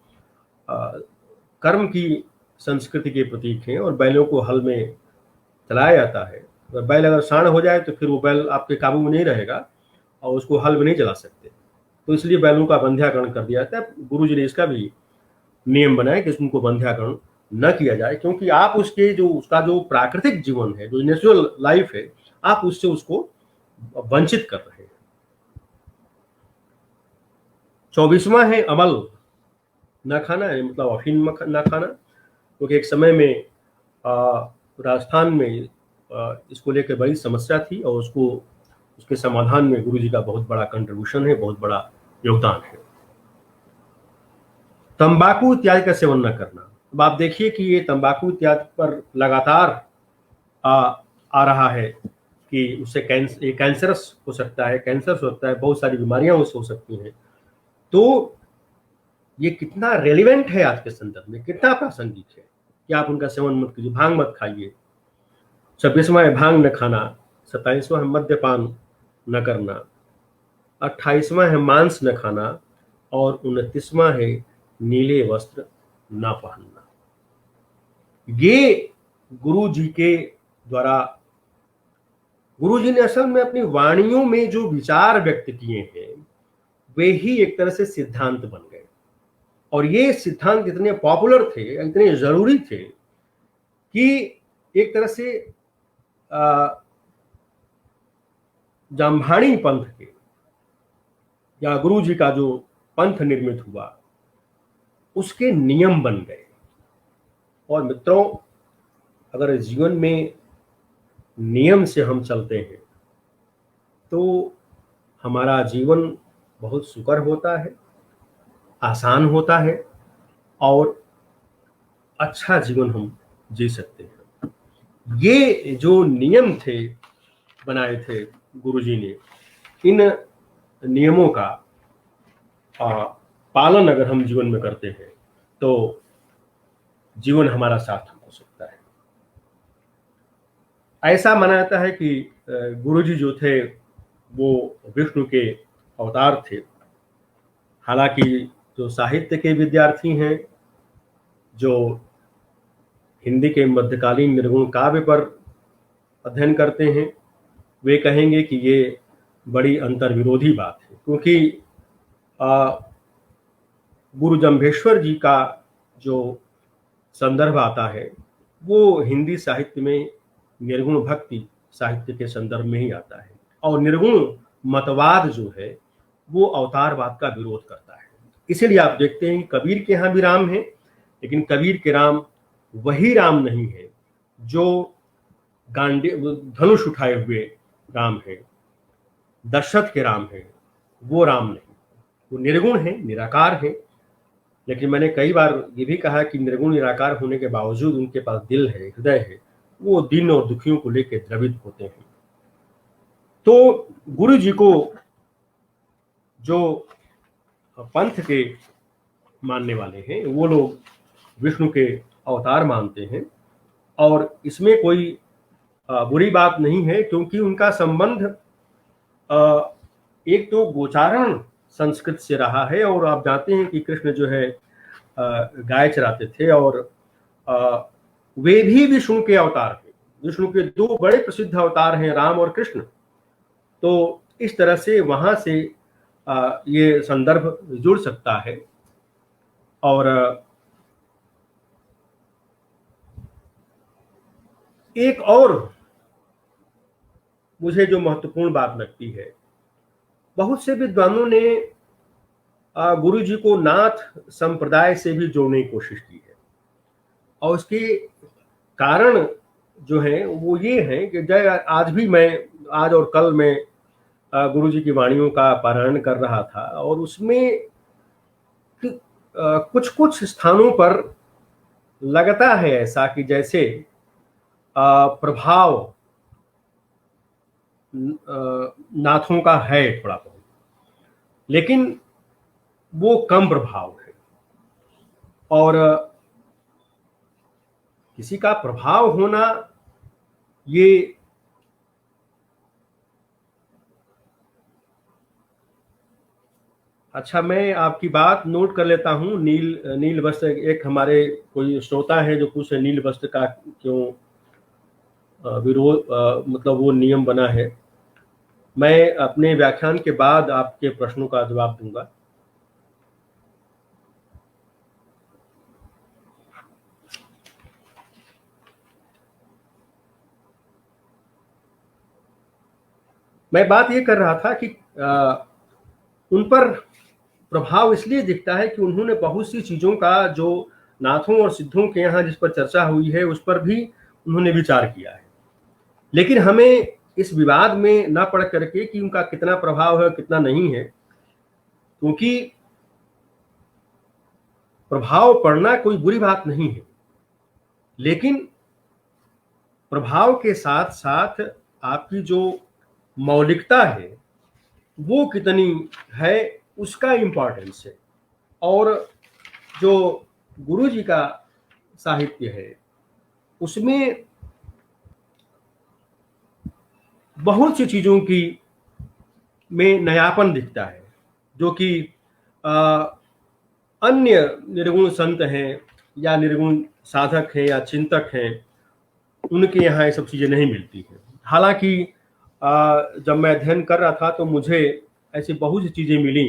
Speaker 4: कर्म की संस्कृति के प्रतीक हैं और बैलों को हल में चलाया जाता है। बैल अगर साण हो जाए तो फिर वो बैल आपके काबू में नहीं रहेगा और उसको हल में नहीं चला सकते, तो इसलिए बैलों का बंध्याकरण कर दिया जाता है। गुरु जी ने इसका भी नियम बनाया कि उनको बंध्याकरण न किया जाए, क्योंकि आप उसका जो प्राकृतिक जीवन है, जो नेचुरल लाइफ है, आप उससे उसको वंचित कर रहे हैं। 24वां है अमल न खाना, मतलब अफीम न खाना, क्योंकि एक समय में राजस्थान में इसको लेकर बड़ी समस्या थी और उसके समाधान में गुरु जी का बहुत बड़ा कंट्रीब्यूशन है, बहुत बड़ा योगदान है। तंबाकू इत्यादि का सेवन न करना। अब आप देखिए कि ये तंबाकू इत्यादि पर लगातार आ रहा है कि उससे कैंसरस हो सकता है, कैंसर हो सकता है, बहुत सारी बीमारियां उससे हो सकती हैं। तो ये कितना रेलिवेंट है आज के संदर्भ में, कितना प्रासंगिक है कि आप उनका सेवन मत कीजिए। भांग मत खाइए। 26वां है भांग न खाना। 27वां है मद्यपान न करना। 28वां है मांस न खाना और 29वां है नीले वस्त्र न पहनना। ये गुरु जी के द्वारा गुरुजी ने असल में अपनी वाणियों में जो विचार व्यक्त किए हैं वे ही एक तरह से सिद्धांत बन गए, और ये सिद्धांत इतने पॉपुलर थे, इतने जरूरी थे कि एक तरह से जाम्बानी पंथ के या गुरुजी का जो पंथ निर्मित हुआ उसके नियम बन गए। और मित्रों, अगर जीवन में नियम से हम चलते हैं तो हमारा जीवन बहुत सुकर होता है, आसान होता है और अच्छा जीवन हम जी सकते हैं। ये जो नियम थे बनाए थे गुरुजी ने, इन नियमों का पालन अगर हम जीवन में करते हैं तो जीवन हमारा सार्थक हो सकता है। ऐसा माना जाता है कि गुरुजी जो थे वो विष्णु के अवतार थे। हालांकि जो साहित्य के विद्यार्थी हैं, जो हिंदी के मध्यकालीन निर्गुण काव्य पर अध्ययन करते हैं, वे कहेंगे कि ये बड़ी अंतर्विरोधी बात है, क्योंकि गुरु जम्भेश्वर जी का जो संदर्भ आता है वो हिंदी साहित्य में निर्गुण भक्ति साहित्य के संदर्भ में ही आता है, और निर्गुण मतवाद जो है वो अवतारवाद का विरोध करता है। इसीलिए आप देखते हैं कि कबीर के यहाँ भी राम है, लेकिन कबीर के राम वही राम नहीं है जो धनुष उठाए हुए राम है। दशरथ के राम है वो राम नहीं, वो निर्गुण है, निराकार है। लेकिन मैंने कई बार ये भी कहा कि निर्गुण निराकार होने के बावजूद उनके पास दिल है, हृदय है, वो दीन और दुखियों को लेकर द्रवित होते हैं। तो गुरु जी को जो पंथ के मानने वाले हैं वो लोग विष्णु के अवतार मानते हैं, और इसमें कोई बुरी बात नहीं है, क्योंकि उनका संबंध एक तो गोचारण संस्कृत से रहा है। और आप जानते हैं कि कृष्ण जो है गाय चराते थे, और वे भी विष्णु के अवतार हैं। विष्णु के दो बड़े प्रसिद्ध अवतार हैं, राम और कृष्ण। तो इस तरह से वहां से ये संदर्भ जुड़ सकता है। और एक और मुझे जो महत्वपूर्ण बात लगती है, बहुत से विद्वानों ने गुरु जी को नाथ संप्रदाय से भी जोड़ने की कोशिश की है, और उसके कारण जो है वो ये है कि आज और कल मैं गुरु जी की वाणियों का पारायण कर रहा था, और उसमें कुछ कुछ स्थानों पर लगता है ऐसा कि जैसे प्रभाव नाथों का है थोड़ा बहुत, लेकिन वो कम प्रभाव है। और किसी का प्रभाव होना ये अच्छा, मैं आपकी बात नोट कर लेता हूँ। नील वस्त्र, एक हमारे कोई श्रोता है जो पूछ रहे नील वस्त्र का क्यों विरोध, मतलब वो नियम बना है। मैं अपने व्याख्यान के बाद आपके प्रश्नों का जवाब दूंगा। मैं बात ये कर रहा था कि उन पर प्रभाव इसलिए दिखता है कि उन्होंने बहुत सी चीजों का, जो नाथों और सिद्धों के यहाँ जिस पर चर्चा हुई है, उस पर भी उन्होंने विचार किया है। लेकिन हमें इस विवाद में न पड़ करके कि उनका कितना प्रभाव है कितना नहीं है, क्योंकि प्रभाव पड़ना कोई बुरी बात नहीं है, लेकिन प्रभाव के साथ साथ आपकी जो मौलिकता है वो कितनी है उसका इम्पोर्टेंस है। और जो गुरु जी का साहित्य है उसमें बहुत सी चीजों की में नयापन दिखता है, जो कि अन्य निर्गुण संत हैं या निर्गुण साधक हैं या चिंतक हैं, उनके यहाँ ये सब चीजें नहीं मिलती हैं। हालांकि जब मैं अध्ययन कर रहा था तो मुझे ऐसी बहुत सी चीज़ें मिली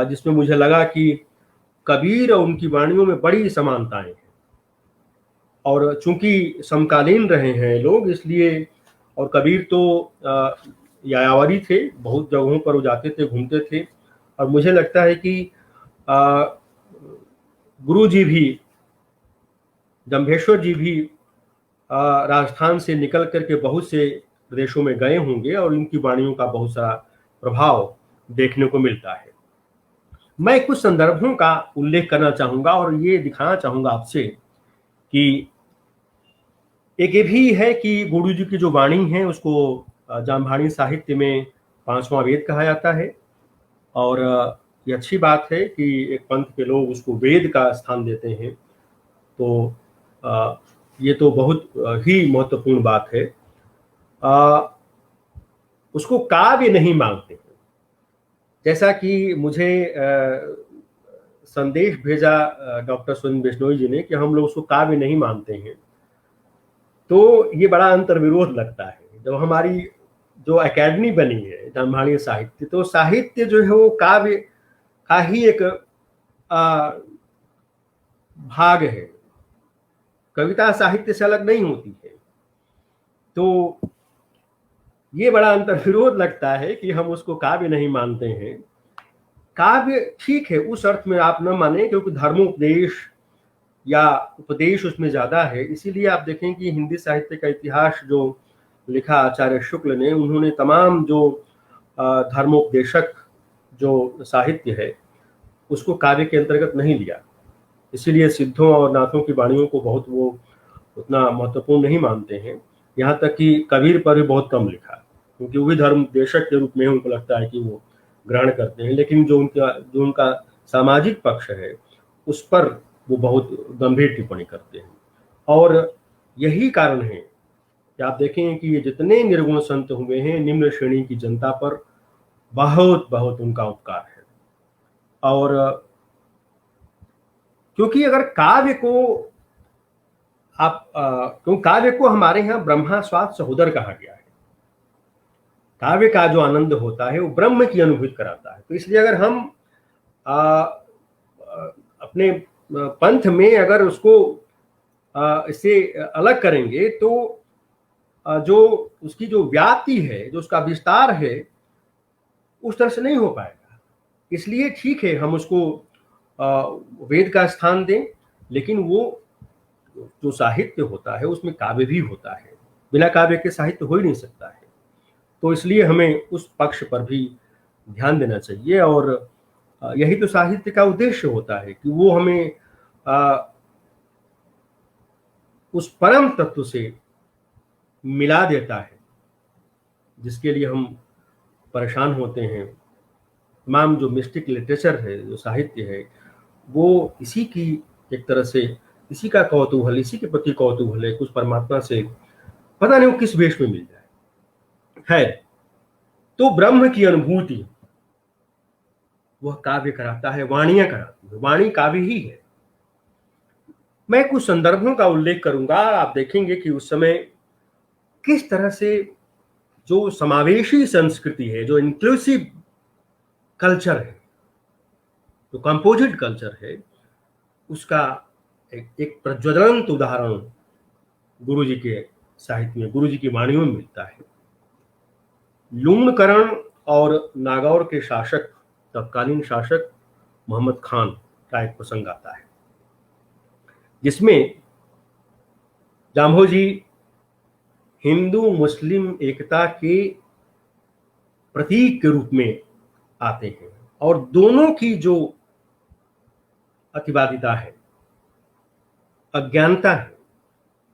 Speaker 4: जिसमें मुझे लगा कि कबीर और उनकी वाणियों में बड़ी समानताएं हैं। और चूंकि समकालीन रहे हैं लोग, इसलिए, और कबीर तो यायावरी थे, बहुत जगहों पर वो जाते थे, घूमते थे। और मुझे लगता है कि गुरु जी भी, जम्भेश्वर जी भी राजस्थान से निकल करके बहुत से प्रदेशों में गए होंगे और इनकी वाणियों का बहुत सारा प्रभाव देखने को मिलता है। मैं कुछ संदर्भों का उल्लेख करना चाहूंगा और ये दिखाना चाहूंगा आपसे कि एक ये भी है कि गुरु जी की जो वाणी है उसको जामभाणी साहित्य में पांचवा वेद कहा जाता है। और ये अच्छी बात है कि एक पंथ के लोग उसको वेद का स्थान देते हैं, तो ये तो बहुत ही महत्वपूर्ण बात है। उसको काव्य नहीं मानते हैं। जैसा कि मुझे संदेश भेजा डॉक्टर सुनील बिश्नोई जी ने कि हम लोग उसको काव्य नहीं मानते हैं, तो ये बड़ा अंतर्विरोध लगता है। जब हमारी जो एकेडमी बनी है जामभाणी साहित्य, तो साहित्य जो है वो काव्य का ही एक भाग है, कविता साहित्य से अलग नहीं होती है। तो ये बड़ा अंतर्विरोध लगता है कि हम उसको काव्य नहीं मानते हैं। काव्य ठीक है, उस अर्थ में आप न माने क्योंकि धर्मोपदेश या उपदेश उसमें ज्यादा है। इसीलिए आप देखें कि हिंदी साहित्य का इतिहास जो लिखा आचार्य शुक्ल ने, उन्होंने तमाम जो धर्मोपदेशक जो साहित्य है उसको काव्य के अंतर्गत नहीं लिया। इसीलिए सिद्धों और नाथों की वाणियों को बहुत वो उतना महत्वपूर्ण नहीं मानते हैं। यहाँ तक कि कबीर पर भी बहुत कम लिखा, क्योंकि वो भी धर्मोपदेशक के रूप में उनको लगता है कि वो ग्रहण करते हैं, लेकिन जो उनका सामाजिक पक्ष है उस पर वो बहुत गंभीर टिप्पणी करते हैं। और यही कारण है कि आप देखें कि ये जितने निर्गुण संत हुए हैं, निम्न श्रेणी की जनता पर बहुत बहुत उनका उपकार है। और क्योंकि अगर काव्य को क्योंकि काव्य को हमारे यहाँ ब्रह्मास्वाद सहोदर कहा गया है। काव्य का जो आनंद होता है वो ब्रह्म की अनुभूति कराता है। तो इसलिए अगर हम अपने पंथ में अगर उसको इससे अलग करेंगे तो जो उसकी जो व्याप्ति है, जो उसका विस्तार है, उस तरह से नहीं हो पाएगा। इसलिए ठीक है हम उसको वेद का स्थान दें, लेकिन वो जो साहित्य होता है उसमें काव्य भी होता है। बिना काव्य के साहित्य हो ही नहीं सकता है। तो इसलिए हमें उस पक्ष पर भी ध्यान देना चाहिए। और यही तो साहित्य का उद्देश्य होता है कि वो हमें उस परम तत्व से मिला देता है जिसके लिए हम परेशान होते हैं। तमाम जो मिस्टिक लिटरेचर है, जो साहित्य है, वो इसी की एक तरह से इसी का कौतूहल, इसी के प्रति कौतूहल है, कुछ परमात्मा से पता नहीं वो किस वेश में मिल जाए है। तो ब्रह्म की अनुभूति वह काव्य कराता है, वाणियां कराती है। वाणी काव्य ही है। मैं कुछ संदर्भों का उल्लेख करूंगा, आप देखेंगे कि उस समय किस तरह से जो समावेशी संस्कृति है, जो इंक्लूसिव कल्चर है, जो कंपोजिट कल्चर है, उसका एक प्रज्वलंत उदाहरण गुरु जी के साहित्य में, गुरु जी की वाणियों में मिलता है। लूणकरण और नागौर के शासक, तत्कालीन शासक मोहम्मद खान का एक प्रसंग आता है जिसमें जाम्भो जी हिंदू मुस्लिम एकता के प्रतीक के रूप में आते हैं और दोनों की जो अतिवादिता है, अज्ञानता है,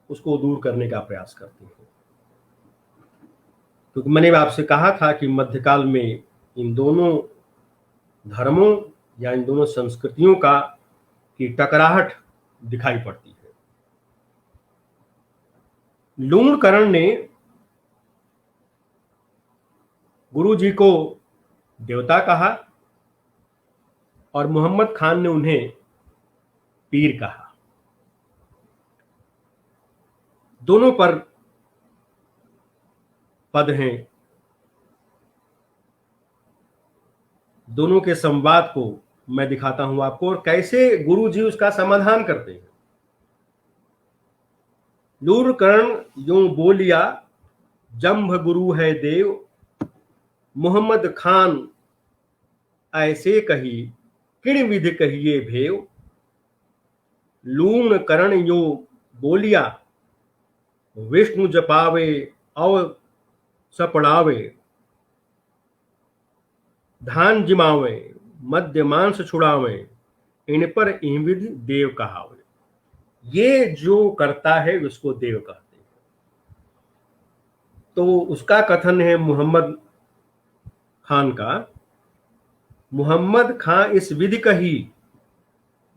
Speaker 4: उसको दूर करने का प्रयास करते हैं। क्योंकि मैंने आपसे कहा था कि मध्यकाल में इन दोनों धर्मों या इन दोनों संस्कृतियों की टकराहट दिखाई पड़ती है। लूणकरण ने गुरु जी को देवता कहा और मोहम्मद खान ने उन्हें पीर कहा। दोनों पर पद हैं, दोनों के संवाद को मैं दिखाता हूं आपको और कैसे गुरु जी उसका समाधान करते हैं। लूर कर्ण यूं बोलिया, जंभ गुरु है देव, मोहम्मद खान ऐसे कही, किण विधि कहिए भेव। लूण करण यो बोलिया, विष्णु जपावे और सपड़ावे, धान जिमावे मध्य मांस छुड़ावे, इन पर विधि देव कहावे। ये जो करता है उसको देव कहते हैं। तो उसका कथन है मोहम्मद खान का, मोहम्मद खां इस विधि कही,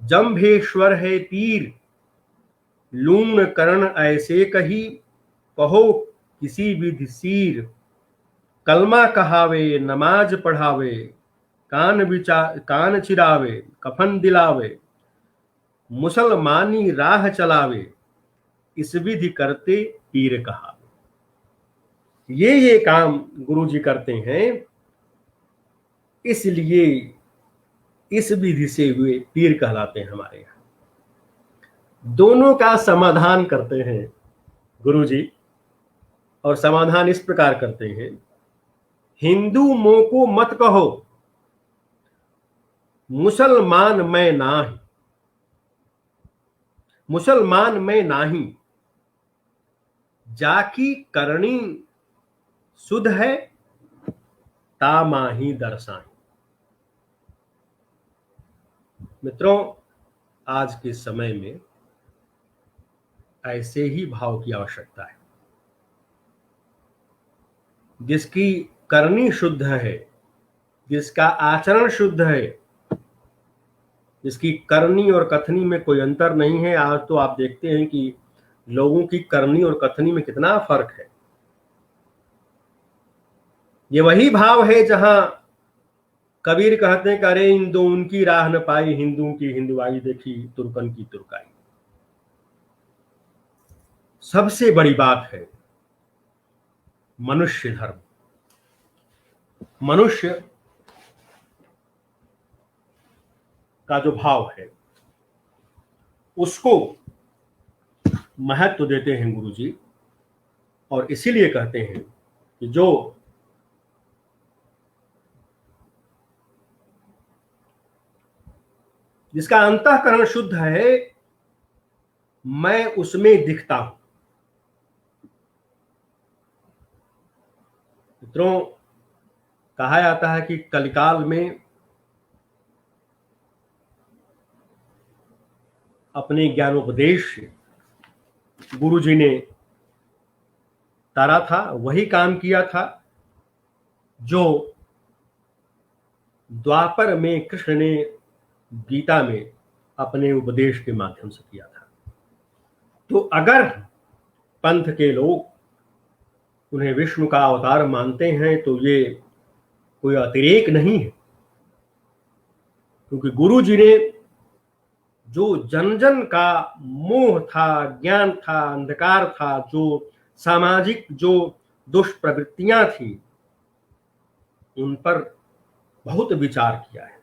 Speaker 4: जंभेश्वर है पीर, लूण करण ऐसे कही, कहो किसी विधि सीर। कलमा कहावे नमाज पढ़ावे, कान चिरावे कफन दिलावे, मुसलमानी राह चलावे, इस विधि करते पीर कहावे। ये काम गुरु जी करते हैं, इसलिए इस विधि से हुए पीर कहलाते हैं हमारे यहाँ। दोनों का समाधान करते हैं गुरु जी, और समाधान इस प्रकार करते हैं, हिंदू मों को मत कहो, मुसलमान मैं नाही, मुसलमान मैं नाही, जाकी करणी सुध है, ता माही दर्शाई। मित्रों, आज के समय में ऐसे ही भाव की आवश्यकता है। जिसकी करनी शुद्ध है, जिसका आचरण शुद्ध है, जिसकी करनी और कथनी में कोई अंतर नहीं है। आज तो आप देखते हैं कि लोगों की करनी और कथनी में कितना फर्क है। ये वही भाव है जहां कबीर कहते हैं कि अरे इन दो उनकी राह न पाई, हिंदू की हिंदुआई देखी, तुर्कन की तुर्काई। सबसे बड़ी बात है मनुष्य धर्म। मनुष्य का जो भाव है उसको महत्व देते हैं गुरु जी, और इसीलिए कहते हैं कि जो जिसका अंतःकरण शुद्ध है, मैं उसमें दिखता हूं। मित्रों, कहा जाता है कि कलिकाल में अपने ज्ञानोपदेश गुरु जी ने तारा था, वही काम किया था जो द्वापर में कृष्ण ने गीता में अपने उपदेश के माध्यम से किया था। तो अगर पंथ के लोग उन्हें विष्णु का अवतार मानते हैं तो ये कोई अतिरेक नहीं है, क्योंकि गुरु जी ने जो जन जन का मोह था, ज्ञान था, अंधकार था, जो सामाजिक जो दुष्प्रवृत्तियां थी, उन पर बहुत विचार किया है।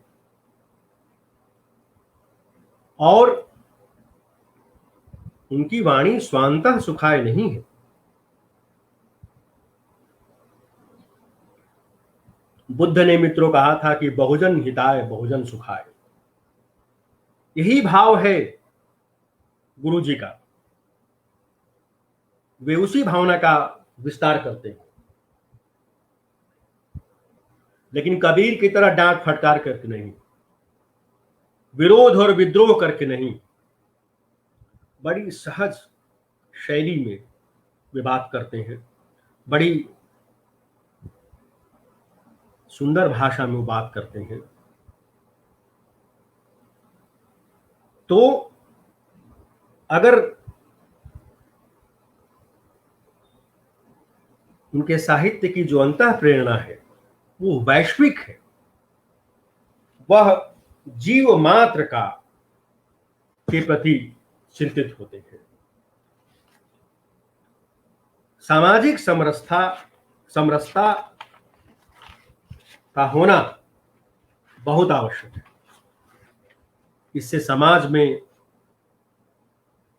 Speaker 4: और उनकी वाणी स्वांतः सुखाय नहीं है। बुद्ध ने मित्रों कहा था कि बहुजन हिताय बहुजन सुखाय। यही भाव है गुरु जी का, वे उसी भावना का विस्तार करते हैं, लेकिन कबीर की तरह डांट फटकार करके नहीं, विरोध और विद्रोह करके नहीं, बड़ी सहज शैली में वे बात करते हैं, बड़ी सुंदर भाषा में वो बात करते हैं। तो अगर उनके साहित्य की जो अंतः प्रेरणा है वो वैश्विक है, वह जीव मात्र का के प्रति चिंतित होते हैं। सामाजिक समरसता समरसता का होना बहुत आवश्यक है। इससे समाज में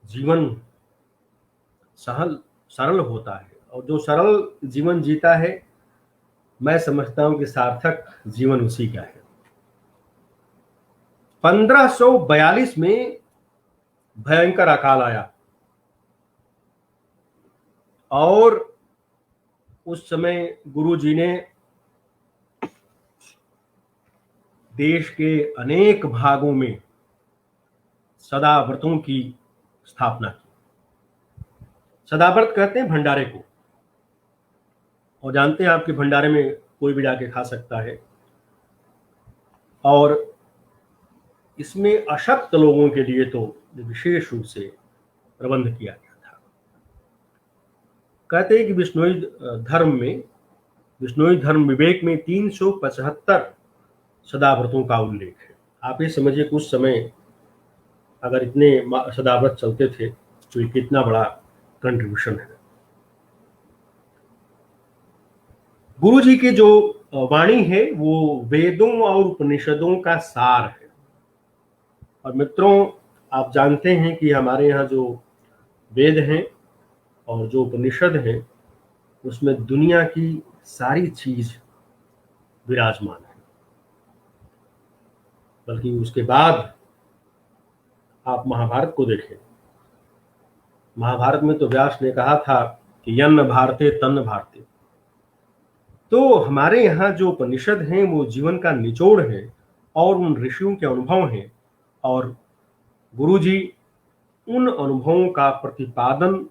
Speaker 4: जीवन सरल होता है, और जो सरल जीवन जीता है, मैं समझता हूं कि सार्थक जीवन उसी का है। 1542 में भयंकर अकाल आया, और उस समय गुरु जी ने देश के अनेक भागों में सदाव्रतों की स्थापना की। सदाव्रत कहते हैं भंडारे को, और जानते हैं आपके भंडारे में कोई भी जाके खा सकता है, और इसमें अशक्त लोगों के लिए तो विशेष रूप से प्रबंध किया गया था। कहते हैं कि विष्णोई धर्म विवेक में 375 सदाव्रतों का उल्लेख है। आप ये समझिए कि उस समय अगर इतने सदाव्रत चलते थे तो ये कितना बड़ा कंट्रीब्यूशन है। गुरु जी की जो वाणी है वो वेदों और उपनिषदों का सार है। और मित्रों, आप जानते हैं कि हमारे यहाँ जो वेद हैं और जो उपनिषद हैं, उसमें दुनिया की सारी चीज विराजमान है। बल्कि उसके बाद आप महाभारत को देखें, महाभारत में तो व्यास ने कहा था कि यन्न भारते तन्न भारते। तो हमारे यहाँ जो उपनिषद हैं वो जीवन का निचोड़ है और उन ऋषियों के अनुभव हैं, और गुरु जी उन अनुभवों का प्रतिपादन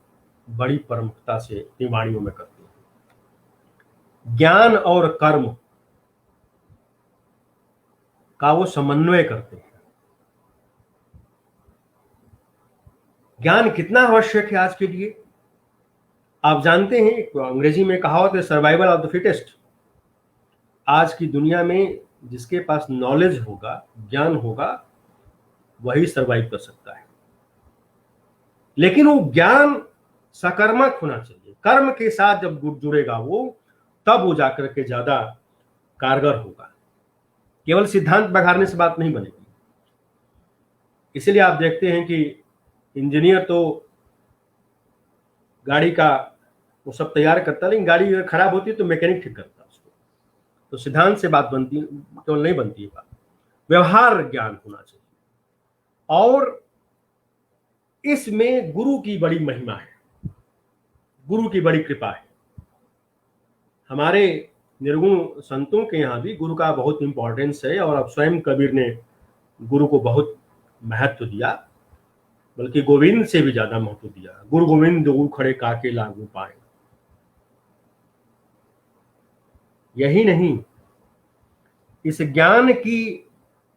Speaker 4: बड़ी प्रमुखता से अपनी वाणियों में करते हैं। ज्ञान और कर्म का वो समन्वय करते हैं। ज्ञान कितना आवश्यक है आज के लिए, आप जानते हैं, तो अंग्रेजी में कहावत है सर्वाइवल ऑफ द फिटेस्ट। आज की दुनिया में जिसके पास नॉलेज होगा, ज्ञान होगा, वही सर्वाइव कर सकता है। लेकिन वो ज्ञान सकर्मक होना चाहिए, कर्म के साथ जब जुड़ेगा वो, तब वो जाकर के ज्यादा कारगर होगा। केवल सिद्धांत बघारने से बात नहीं बनेगी। इसलिए आप देखते हैं कि इंजीनियर तो गाड़ी का वो सब तैयार करता है, लेकिन गाड़ी अगर खराब होती है तो मैकेनिक ठीक करता है उसको। तो सिद्धांत से बात बनती केवल नहीं बनती है, बात व्यवहार ज्ञान होना चाहिए। और इसमें गुरु की बड़ी महिमा है, गुरु की बड़ी कृपा है। हमारे निर्गुण संतों के यहाँ भी गुरु का बहुत इंपॉर्टेंस है, और अब स्वयं कबीर ने गुरु को बहुत महत्व दिया, बल्कि गोविंद से भी ज्यादा महत्व दिया। गुरु गोविंद दो खड़े काके लागू पाए। यही नहीं, इस ज्ञान की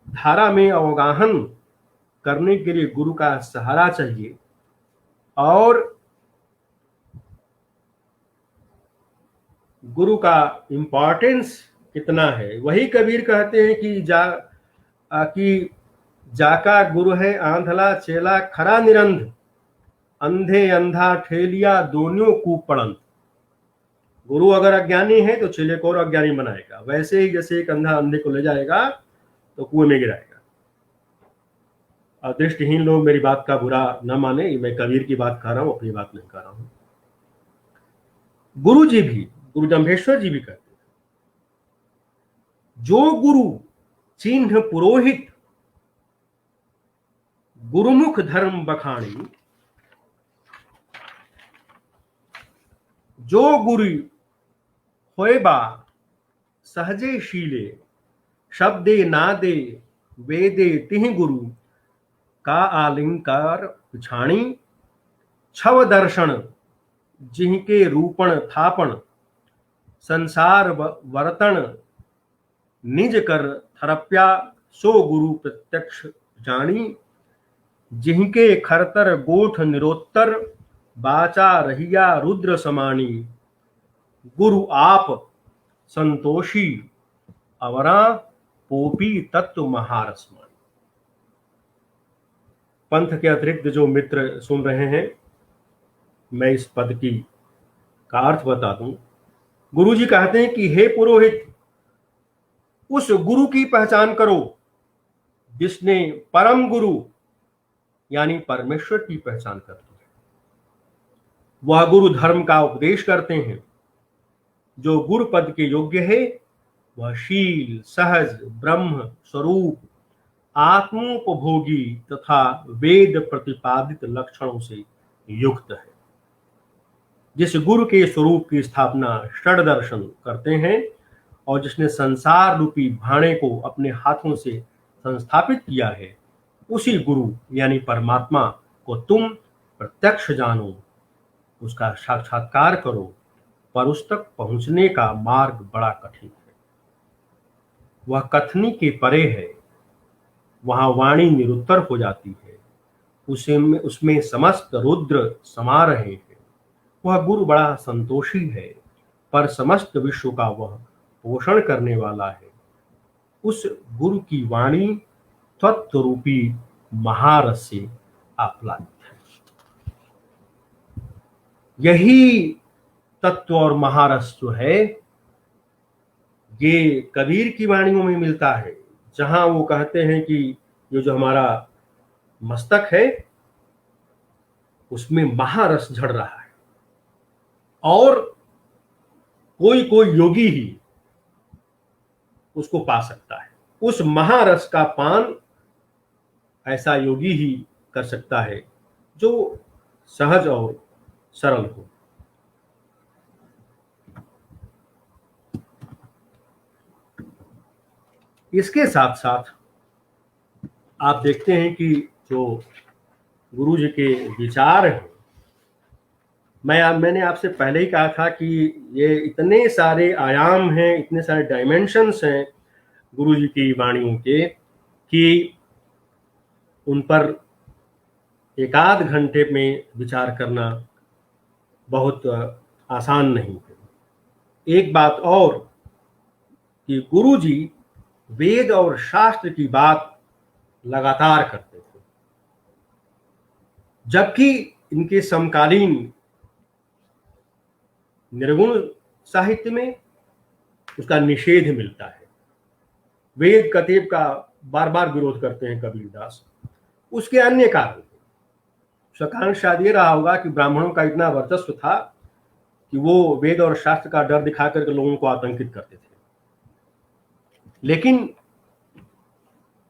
Speaker 4: धारा में अवगाहन करने के लिए गुरु का सहारा चाहिए। और गुरु का इंपॉर्टेंस कितना है, वही कबीर कहते हैं कि जाका गुरु है आंधला चेला खरा निरंध, अंधे अंधा ठेलिया दोनों कूप पड़ंत। गुरु अगर अज्ञानी है तो चेले को और अज्ञानी बनाएगा, वैसे ही जैसे एक अंधा अंधे को ले जाएगा तो कुएं में गिराएगा। और दृष्टिहीन लोग मेरी बात का बुरा न माने, मैं कबीर की बात कर रहा हूं, अपनी बात नहीं कर रहा हूं। गुरु जी भी, गुरु जम्भेश्वर जी भी कहते हैं, जो गुरु चिन्ह पुरोहित गुरुमुख धर्म बखानी, जो गुरु होएबा सहजे शीले, शब्दे नादे वेदे तिह गुरु का आलिंकार पिछाणी, छव दर्शन जिनके रूपण थापण, संसार वर्तन निज कर थरप्या, सो गुरु प्रत्यक्ष जानी, जिनके खरतर गोठ निरोत्तर, बाचा रहिया रुद्र समानी, गुरु आप संतोषी अवरा, पोपी तत्व महारसमानी। पंथ के अतिरिक्त जो मित्र सुन रहे हैं, मैं इस पद का अर्थ बता दूं गुरुजी कहते हैं कि हे पुरोहित, उस गुरु की पहचान करो जिसने परम गुरु यानी परमेश्वर की पहचान करती है। वह गुरु धर्म का उपदेश करते हैं। जो गुरु पद के योग्य है वह शील, सहज, ब्रह्म स्वरूप, आत्मोपभोगी तथा वेद प्रतिपादित लक्षणों से युक्त है। जिस गुरु के स्वरूप की स्थापना षड दर्शन करते हैं और जिसने संसार रूपी भाणे को अपने हाथों से संस्थापित किया है, उसी गुरु यानी परमात्मा को तुम प्रत्यक्ष जानो, उसका साक्षात्कार करो, पर उस तक पहुंचने का मार्ग बड़ा कठिन है। वह कथनी के परे है, वहां वाणी निरुत्तर हो जाती है, उसमें समस्त रुद्र समा रहे हैं। वह गुरु बड़ा संतोषी है, पर समस्त विश्व का वह पोषण करने वाला है। उस गुरु की वाणी तत्व रूपी महारस से आप्लावित है। यही तत्व और महारस जो है ये कबीर की वाणियों में मिलता है, जहां वो कहते हैं कि ये जो हमारा मस्तक है उसमें महारस झड़ रहा है और कोई कोई योगी ही उसको पा सकता है। उस महारस का पान ऐसा योगी ही कर सकता है जो सहज और सरल हो। इसके साथ साथ आप देखते हैं कि जो गुरु जी के विचार हैं, मैंने आपसे पहले ही कहा था कि ये इतने सारे आयाम हैं, इतने सारे डायमेंशंस हैं गुरु जी की वाणियों के कि उन पर एक आध घंटे में विचार करना बहुत आसान नहीं है। एक बात और कि गुरु जी वेद और शास्त्र की बात लगातार करते थे, जबकि इनके समकालीन निर्गुण साहित्य में उसका निषेध मिलता है। वेद कतेब का बार बार विरोध करते हैं कबीरदास। उसके अन्य कारण, उसका कारण शायद ये रहा होगा कि ब्राह्मणों का इतना वर्चस्व था कि वो वेद और शास्त्र का डर दिखा करके लोगों को आतंकित करते थे। लेकिन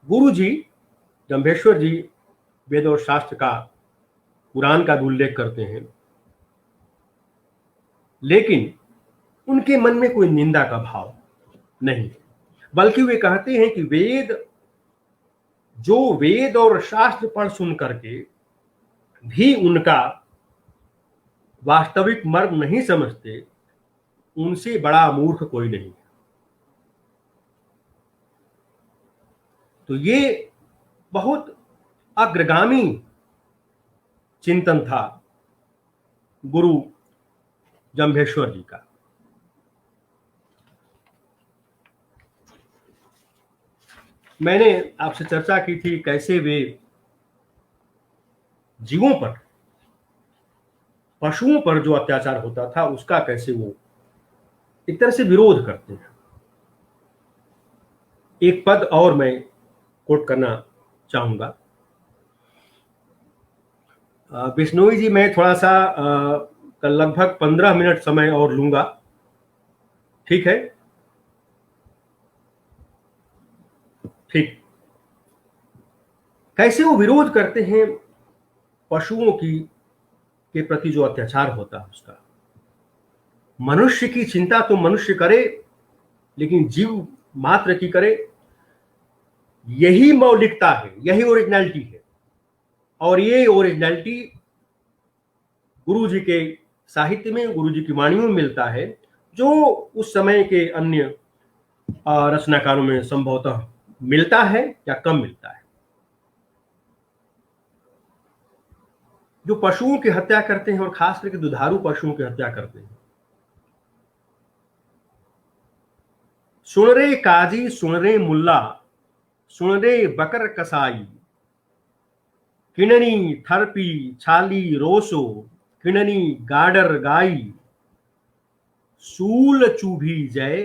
Speaker 4: गुरु जी जम्भेश्वर जी वेद और शास्त्र का, पुराण का भी उल्लेख करते हैं, लेकिन उनके मन में कोई निंदा का भाव नहीं, बल्कि वे कहते हैं कि वेद और शास्त्र पढ़ सुन करके भी उनका वास्तविक मर्म नहीं समझते, उनसे बड़ा मूर्ख कोई नहीं है। तो ये बहुत अग्रगामी चिंतन था गुरु जम्भेश्वर जी का। मैंने आपसे चर्चा की थी कैसे वे जीवों पर, पशुओं पर जो अत्याचार होता था उसका कैसे वो एक तरह से विरोध करते हैं। एक पद और मैं कोट करना चाहूंगा। बिश्नोई जी, मैं थोड़ा सा लगभग 15 मिनट समय और लूंगा, ठीक है? ठीक। कैसे वो विरोध करते हैं पशुओं के प्रति जो अत्याचार होता है उसका। मनुष्य की चिंता तो मनुष्य करे, लेकिन जीव मात्र की करे, यही मौलिकता है, यही ओरिजिनलिटी है। और ये ओरिजिनलिटी गुरु जी के साहित्य में, गुरु जी की वाणियों में मिलता है, जो उस समय के अन्य रचनाकारों में संभवतः मिलता है या कम मिलता है। जो पशुओं की हत्या करते हैं और खास करके दुधारू पशुओं की हत्या करते हैं, सुन रे काजी, सुन रे मुल्ला, सुन रे बकर कसाई, किणनी थरपी छाली रोसो, किणनी गाडर गाई, सूल चूभी जय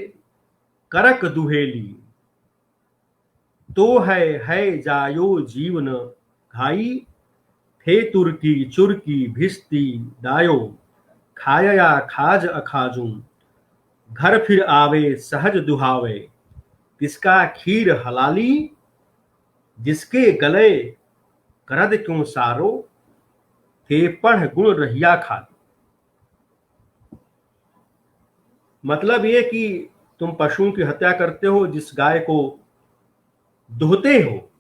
Speaker 4: करक दुहेली, तो है जायो जीवन घाई, थे तुर्की चुरकी भिस्ती दायो, खाया खाज अखाजू, घर फिर आवे सहज दुहावे, किसका खीर हलाली, जिसके गले करद क्यों सारो, थे पढ़ गुण रहिया खाली। मतलब ये कि तुम पशुओं की हत्या करते हो, जिस गाय को दुहते हो,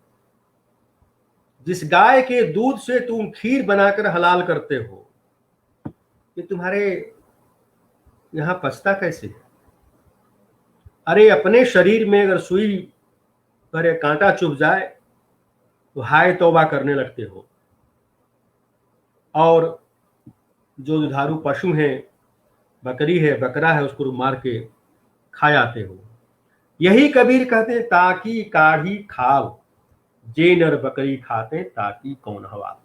Speaker 4: जिस गाय के दूध से तुम खीर बनाकर हलाल करते हो, ये तुम्हारे यहां पचता कैसे है? अरे अपने शरीर में अगर सुई पर कांटा चुभ जाए तो हाय तौबा करने लगते हो, और जो दुधारू पशु हैं, बकरी है बकरा है, उसको मार के खा जाते हो। यही कबीर कहते ताकि काढ़ी खाल, जे नर बकरी खाते ताकि कौन हवाल।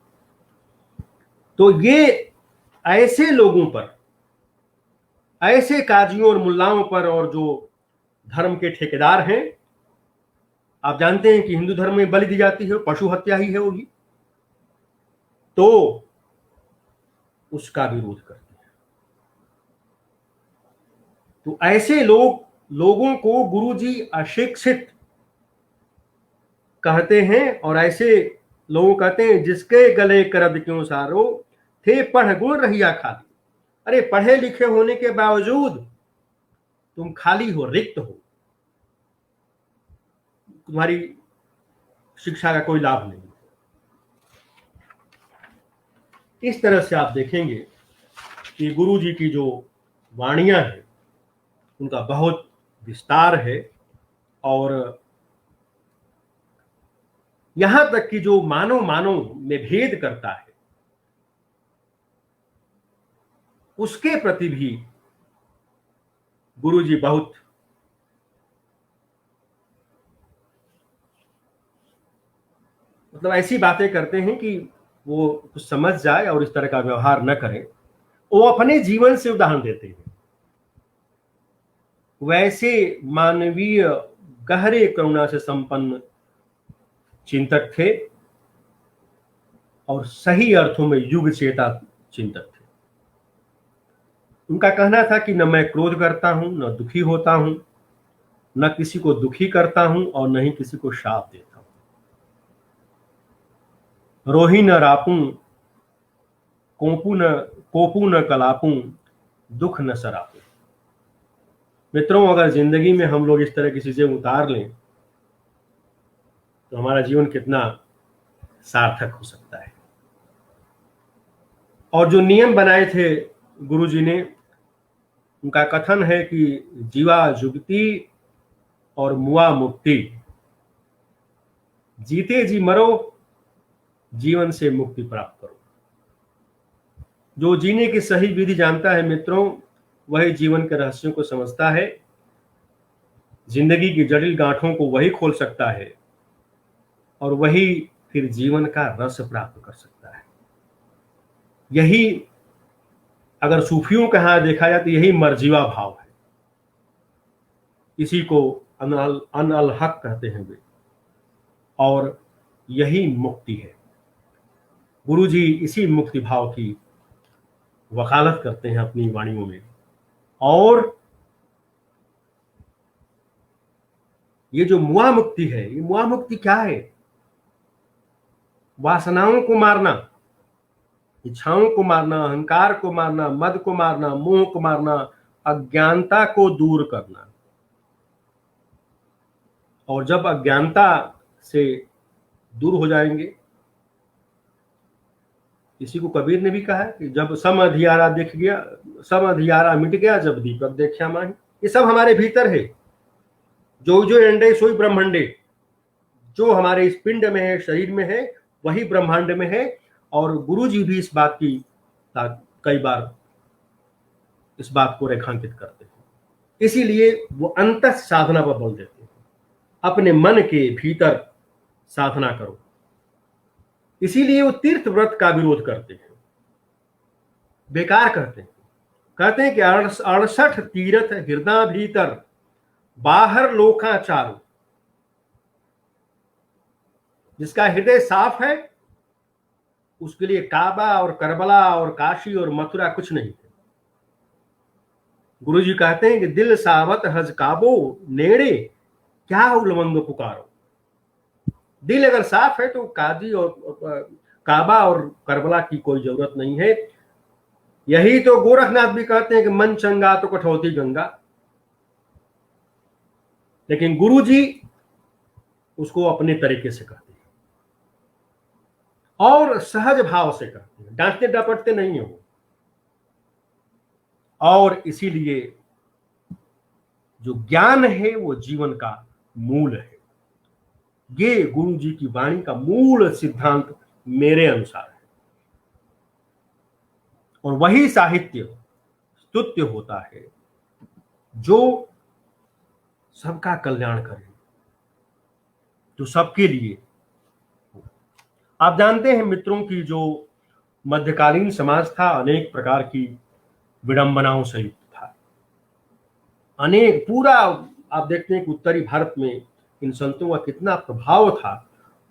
Speaker 4: तो ये ऐसे लोगों पर, ऐसे काजियों और मुल्लाओं पर, और जो धर्म के ठेकेदार हैं, आप जानते हैं कि हिंदू धर्म में बलि दी जाती है, पशु हत्या ही है वही, तो उसका विरोध करते हैं। तो ऐसे लोगों को गुरुजी अशिक्षित कहते हैं, और ऐसे लोग कहते हैं जिसके गले करद क्यों सारो, थे पढ़ गुण रहिया खाली। अरे पढ़े लिखे होने के बावजूद तुम खाली हो, रिक्त हो, तुम्हारी शिक्षा का कोई लाभ नहीं। इस तरह से आप देखेंगे कि गुरु जी की जो वाणियां हैं उनका बहुत विस्तार है, और यहां तक कि जो मानव में भेद करता है उसके प्रति भी गुरु जी बहुत मतलब ऐसी बातें करते हैं कि वो कुछ समझ जाए और इस तरह का व्यवहार न करें। वो अपने जीवन से उदाहरण देते हैं। वैसे मानवीय गहरे करुणा से संपन्न चिंतक थे, और सही अर्थों में युग चेता चिंतक थे। उनका कहना था कि न मैं क्रोध करता हूं, न दुखी होता हूं, न किसी को दुखी करता हूं, और न ही किसी को शाप देता हूं। रोही न रापूं, कोपू न कलापूं, दुख न सरापूं। मित्रों, अगर जिंदगी में हम लोग इस तरह की चीजें उतार लें तो हमारा जीवन कितना सार्थक हो सकता है। और जो नियम बनाए थे गुरुजी ने, उनका कथन है कि जीवा जुगती और मुआ मुक्ति, जीते जी मरो, जीवन से मुक्ति प्राप्त करो। जो जीने की सही विधि जानता है मित्रों, वही जीवन के रहस्यों को समझता है, जिंदगी की जटिल गांठों को वही खोल सकता है, और वही फिर जीवन का रस प्राप्त कर सकता है। यही अगर सूफियों के यहां देखा जाए तो यही मर्जीवा भाव है। इसी को अनअल हक कहते हैं वे, और यही मुक्ति है। गुरुजी इसी मुक्ति भाव की वकालत करते हैं अपनी वाणियों में। और ये जो मुआ मुक्ति है, ये मुआ मुक्ति क्या है? वासनाओं को मारना, इच्छाओं को मारना, अहंकार को मारना, मद को मारना, मोह को मारना, अज्ञानता को दूर करना। और जब अज्ञानता से दूर हो जाएंगे, इसी को कबीर ने भी कहा कि जब सम अधियारा दिख गया, सम अधियारा मिट गया, जब दीपक देखा माही। ये सब हमारे भीतर है। जो जो अंडे सोई ब्रह्मांडे, जो हमारे इस पिंड में है, शरीर में है, वही ब्रह्मांड में है। और गुरु जी भी इस बात की कई बार इस बात को रेखांकित करते हैं। इसीलिए वो अंतः साधना पर बल देते हैं। अपने मन के भीतर साधना करो। इसीलिए वो तीर्थ व्रत का विरोध करते हैं, बेकार करते हैं। कहते हैं कि 68 तीर्थ हृदय भीतर, बाहर लोका चारू। जिसका हृदय साफ है उसके लिए काबा और करबला और काशी और मथुरा कुछ नहीं है। गुरु जी कहते हैं कि दिल सावत हज काबो नेड़े, क्या उलमंग पुकारो। दिल अगर साफ है तो काजी और काबा और करबला की कोई जरूरत नहीं है। यही तो गोरखनाथ भी कहते हैं कि मन चंगा तो कठौती गंगा। लेकिन गुरु जी उसको अपने तरीके से कहते हैं और सहज भाव से कहते हैं, डांटते डपटते नहीं है वो। और इसीलिए जो ज्ञान है वो जीवन का मूल है। ये गुरु जी की वाणी का मूल सिद्धांत मेरे अनुसार है। और वही साहित्य स्तुत्य होता है जो सबका कल्याण करे, जो सबके लिए। आप जानते हैं मित्रों की जो मध्यकालीन समाज था अनेक प्रकार की विडंबनाओं से युक्त था। अनेक पूरा आप देखते हैं कि उत्तरी भारत में इन संतों का कितना प्रभाव था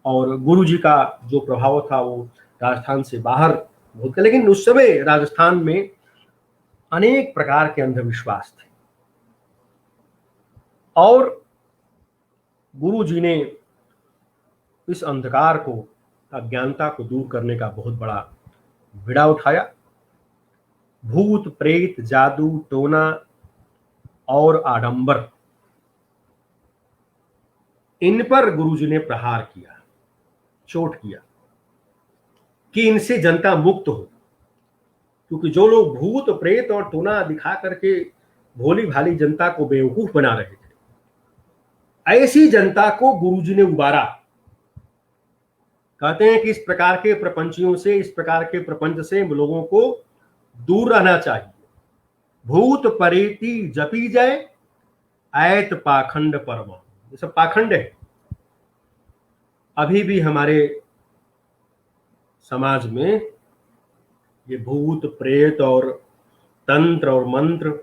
Speaker 4: और गुरु जी का जो प्रभाव था वो राजस्थान से बाहर बहुत। लेकिन उस समय राजस्थान में अनेक प्रकार के अंधविश्वास थे और गुरु जी ने इस अंधकार को, अज्ञानता को दूर करने का बहुत बड़ा बीड़ा उठाया। भूत प्रेत जादू टोना और आडंबर, इन पर गुरुजी ने प्रहार किया, चोट किया कि इनसे जनता मुक्त हो। क्योंकि जो लोग भूत प्रेत और टोना दिखा करके भोली भाली जनता को बेवकूफ बना रहे थे, ऐसी जनता को गुरुजी ने उबारा। कहते हैं कि इस प्रकार के प्रपंचियों से, इस प्रकार के प्रपंच से लोगों को दूर रहना चाहिए। भूत परेती जपी जाए, ऐत पाखंड परमा। ये सब पाखंड है। अभी भी हमारे समाज में ये भूत प्रेत और तंत्र और मंत्र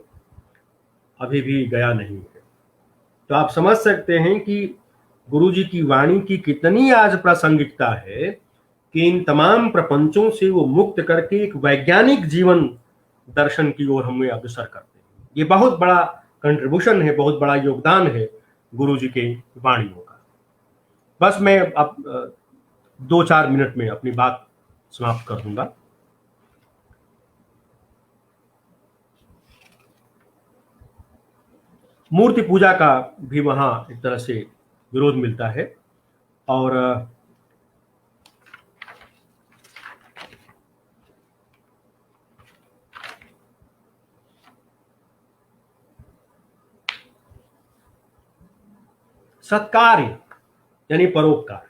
Speaker 4: अभी भी गया नहीं है। तो आप समझ सकते हैं कि गुरु जी की वाणी की कितनी आज प्रासंगिकता है कि इन तमाम प्रपंचों से वो मुक्त करके एक वैज्ञानिक जीवन दर्शन की ओर हमें अग्रसर करते हैं। ये बहुत बड़ा कंट्रीब्यूशन है, बहुत बड़ा योगदान है गुरु जी के वाणियों का। बस मैं अब 2-4 मिनट में अपनी बात समाप्त कर दूंगा। मूर्ति पूजा का भी वहां एक तरह से विरोध मिलता है और सत्कार यानी परोपकार।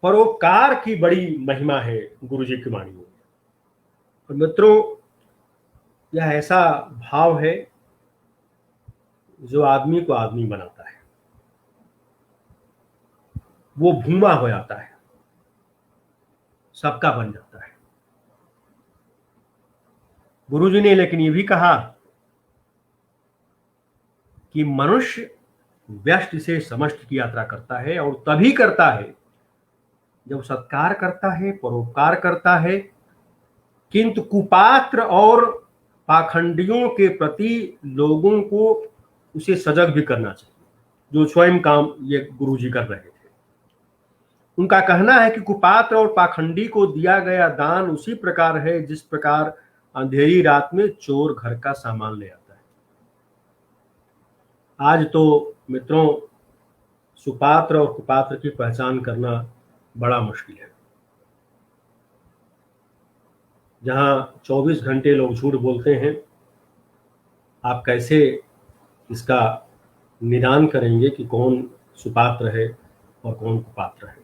Speaker 4: परोपकार की बड़ी महिमा है गुरु जी की वाणी में। और मित्रों, यह ऐसा भाव है जो आदमी को आदमी बनाता है। वो भूमा हो जाता है, सबका बन जाता है। गुरु जी ने लेकिन ये भी कहा कि मनुष्य व्यष्टि से समष्टि की यात्रा करता है और तभी करता है जब सत्कार करता है, परोपकार करता है। किंतु कुपात्र और पाखंडियों के प्रति लोगों को उसे सजग भी करना चाहिए, जो स्वयं काम ये गुरु जी कर रहे थे। उनका कहना है कि कुपात्र और पाखंडी को दिया गया दान उसी प्रकार है जिस प्रकार अंधेरी रात में चोर घर का सामान ले आता है। आज तो मित्रों सुपात्र और कुपात्र की पहचान करना बड़ा मुश्किल है। जहां 24 घंटे लोग झूठ बोलते हैं, आप कैसे इसका निदान करेंगे कि कौन सुपात्र है और कौन कुपात्र है?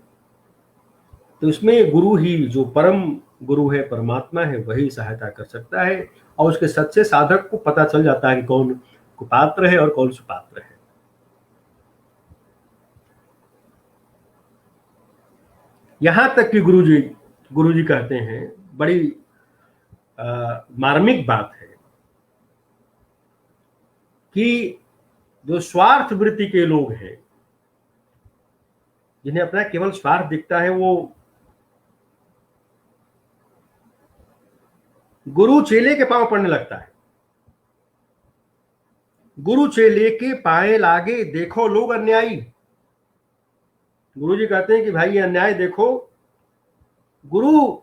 Speaker 4: तो इसमें गुरु ही, जो परम गुरु है, परमात्मा है, वही सहायता कर सकता है और उसके सच्चे साधक को पता चल जाता है कि कौन कुपात्र है और कौन सुपात्र है। यहां तक कि गुरु जी कहते हैं, बड़ी मार्मिक बात है कि जो स्वार्थ वृत्ति के लोग हैं, जिन्हें अपना केवल स्वार्थ दिखता है, वो गुरु चेले के पांव पड़ने लगता है। गुरु चेले के पाए लागे देखो लोग अन्यायी। गुरु जी कहते हैं कि भाई ये अन्याय देखो, गुरु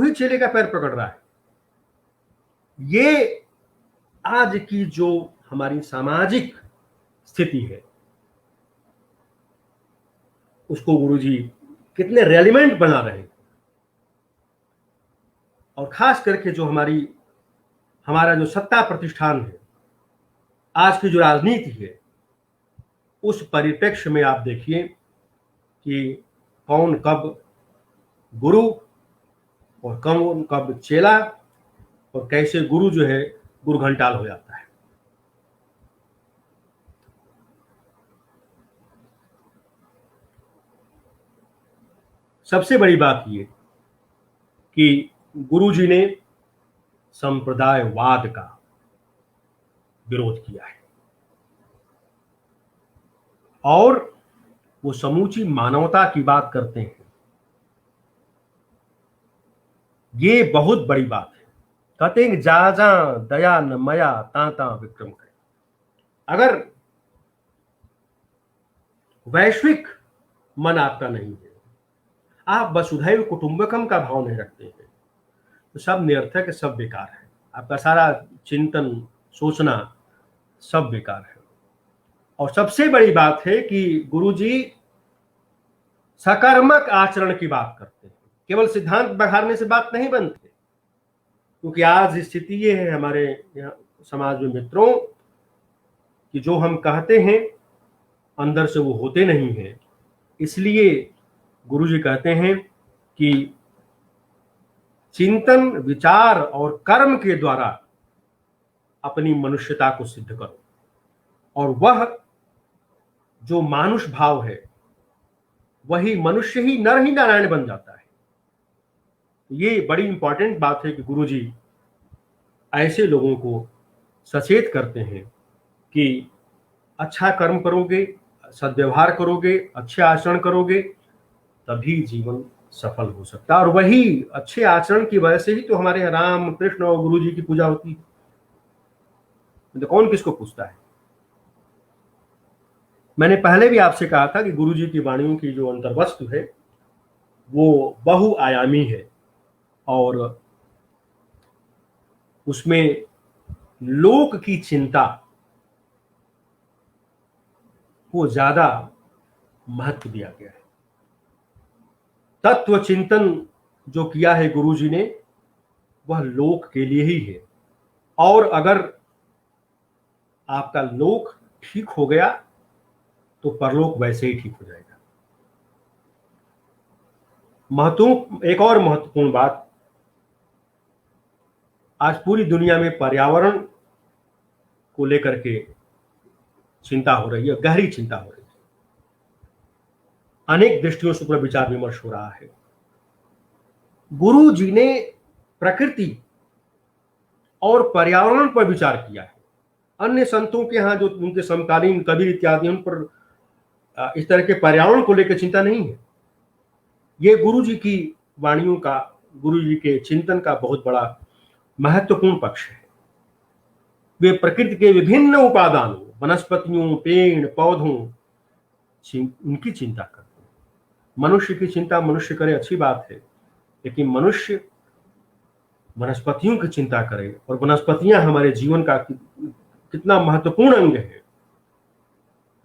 Speaker 4: ही चेले का पैर पकड़ रहा है। ये आज की जो हमारी सामाजिक स्थिति है, उसको गुरु जी कितने रेलिवेंट बना रहे हैं। और खास करके जो हमारा जो सत्ता प्रतिष्ठान है, आज की जो राजनीति है, उस परिप्रेक्ष्य में आप देखिए कि कौन कब गुरु और कौन कब चेला, और कैसे गुरु जो है गुरु घंटाल हो जाता है। सबसे बड़ी बात ये कि गुरु जी ने संप्रदायवाद का विरोध किया है और वो समूची मानवता की बात करते हैं। ये बहुत बड़ी बात है। कहते हैं कि जा जा दया न मया ताता विक्रम करे। अगर वैश्विक मन आपका नहीं है, आप वसुधैव कुटुंबकम का भाव नहीं रखते हैं, तो सब निरर्थक है, सब बेकार है। आपका सारा चिंतन सोचना सब बेकार है। और सबसे बड़ी बात है कि गुरुजी सकर्मक आचरण की बात करते हैं, केवल सिद्धांत बघारने से बात नहीं बनती। क्योंकि आज स्थिति ये है हमारे यहाँ समाज में मित्रों कि जो हम कहते हैं अंदर से वो होते नहीं हैं। इसलिए गुरुजी कहते हैं कि चिंतन, विचार और कर्म के द्वारा अपनी मनुष्यता को सिद्ध करो, और वह जो मानुष भाव है वही मनुष्य ही नर ही नारायण बन जाता है। ये बड़ी इंपॉर्टेंट बात है कि गुरुजी ऐसे लोगों को सचेत करते हैं कि अच्छा कर्म करोगे, सद्व्यवहार करोगे, अच्छे आचरण करोगे, तभी जीवन सफल हो सकता है। और वही अच्छे आचरण की वजह से ही तो हमारे यहाँ राम कृष्ण और गुरु जी की पूजा होती है। तो कौन किसको पूछता है। मैंने पहले भी आपसे कहा था कि गुरु जी की वाणियों की जो अंतर्वस्तु है वो बहुआयामी है और उसमें लोक की चिंता को ज्यादा महत्व दिया गया है। तत्व चिंतन जो किया है गुरुजी ने वह लोक के लिए ही है, और अगर आपका लोक ठीक हो गया तो परलोक वैसे ही ठीक हो जाएगा। एक और महत्वपूर्ण बात, आज पूरी दुनिया में पर्यावरण को लेकर के चिंता हो रही है, गहरी चिंता हो रही है। अनेक दृष्टियों से पूरा विचार विमर्श हो रहा है। गुरु जी ने प्रकृति और पर्यावरण पर विचार किया है। अन्य संतों के यहाँ जो उनके समकालीन कबीर इत्यादि, उन पर इस तरह के पर्यावरण को लेकर चिंता नहीं है। ये गुरु जी की वाणियों का, गुरु जी के चिंतन का बहुत बड़ा महत्वपूर्ण पक्ष है। वे प्रकृति के विभिन्न उपादानों, वनस्पतियों, पेड़ पौधों, उनकी चिंता करते हैं। मनुष्य की चिंता मनुष्य करे, अच्छी बात है, लेकिन मनुष्य वनस्पतियों की चिंता करे, और वनस्पतियां हमारे जीवन का कितना महत्वपूर्ण अंग है,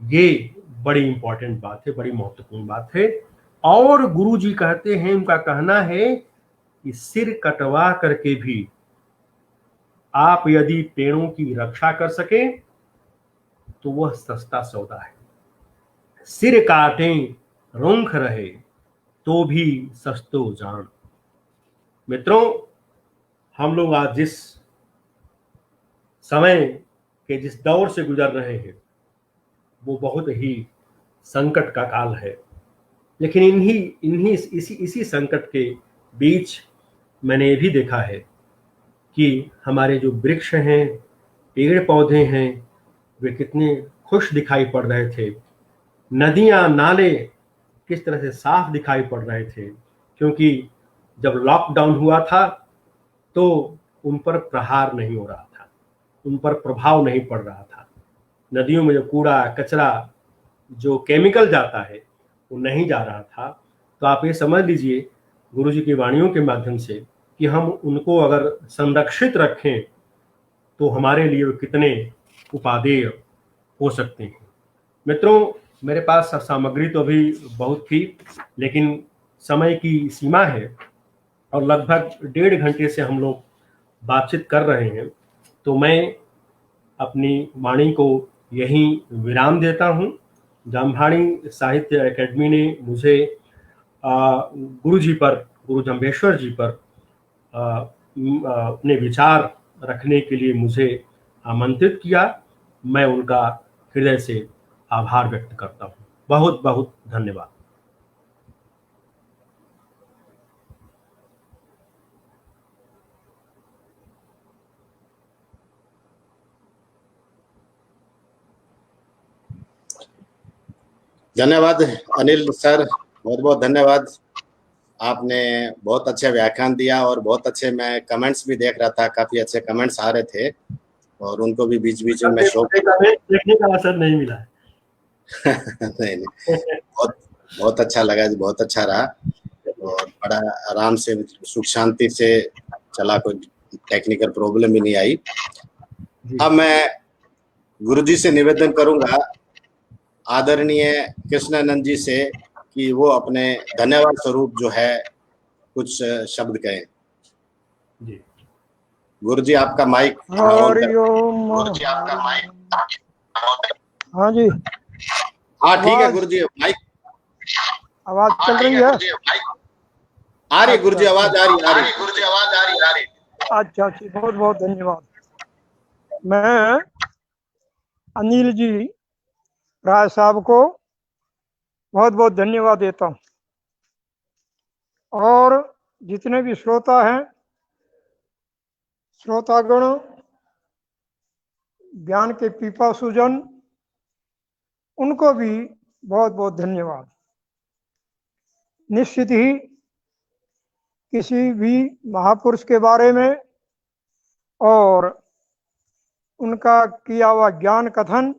Speaker 4: ये बड़ी इंपॉर्टेंट बात है, बड़ी महत्वपूर्ण बात है। और गुरु जी कहते हैं, उनका कहना है कि सिर कटवा करके भी आप यदि पेड़ों की रक्षा कर सकें तो वह सस्ता सौदा है। सिर काटें रुंख रहे तो भी सस्तो जान। मित्रों, हम लोग आज जिस समय के जिस दौर से गुजर रहे हैं वो बहुत ही संकट का काल है, लेकिन इसी संकट के बीच मैंने ये भी देखा है कि हमारे जो वृक्ष हैं, पेड़ पौधे हैं, वे कितने खुश दिखाई पड़ रहे थे। नदियां नाले किस तरह से साफ दिखाई पड़ रहे थे, क्योंकि जब लॉकडाउन हुआ था तो उन पर प्रहार नहीं हो रहा था, उन पर प्रभाव नहीं पड़ रहा था। नदियों में जो कूड़ा कचरा, जो केमिकल जाता है, वो नहीं जा रहा था। तो आप ये समझ लीजिए गुरु जी की वाणियों के माध्यम से कि हम उनको अगर संरक्षित रखें तो हमारे लिए वो कितने उपादेय हो सकते हैं। मित्रों, मेरे पास सामग्री तो अभी बहुत थी, लेकिन समय की सीमा है और लगभग 1.5 घंटे से हम लोग बातचीत कर रहे हैं, तो मैं अपनी वाणी को यहीं विराम देता हूं। जामभाड़ी साहित्य एकेडमी ने मुझे गुरु जी पर, गुरु जम्भेश्वर जी पर अपने विचार रखने के लिए मुझे आमंत्रित किया। मैं उनका हृदय से आभार व्यक्त करता हूं। बहुत बहुत धन्यवाद।
Speaker 1: धन्यवाद अनिल सर, बहुत बहुत धन्यवाद। आपने बहुत अच्छा व्याख्यान दिया और बहुत अच्छे, मैं कमेंट्स भी देख रहा था, काफी अच्छे कमेंट्स आ रहे थे और उनको भी बीच बीच में मैं शो
Speaker 4: देखने का असर नहीं मिला है।
Speaker 1: नहीं नहीं, बहुत बहुत अच्छा लगा, बहुत अच्छा रहा और बड़ा आराम से, सुख शांति से चला, कोई टेक्निकल प्रॉब्लम ही नहीं आई। अब मैं गुरुजी से निवेदन करूंगा, आदरणीय कृष्णानंद जी से, कि वो अपने धन्यवाद स्वरूप जो है कुछ शब्द कहें।
Speaker 4: जी।
Speaker 1: गुरु जी आपका माइक
Speaker 3: हरिओम।
Speaker 1: गुरु जी आपका माइक।
Speaker 3: हाँ जी,
Speaker 1: हाँ ठीक है गुरु जी, माइक
Speaker 3: आवाज चल रही है।
Speaker 1: आ रही गुरु जी, आवाज आ रही गुरु जी, आवाज आ रही।
Speaker 3: अच्छा अच्छा, बहुत बहुत धन्यवाद। मैं अनिल जी राय साहब को बहुत बहुत धन्यवाद देता हूँ, और जितने भी श्रोता हैं, श्रोतागण, ज्ञान के पिपासुजन, उनको भी बहुत बहुत धन्यवाद। निश्चित ही किसी भी महापुरुष के बारे में और उनका किया हुआ ज्ञान कथन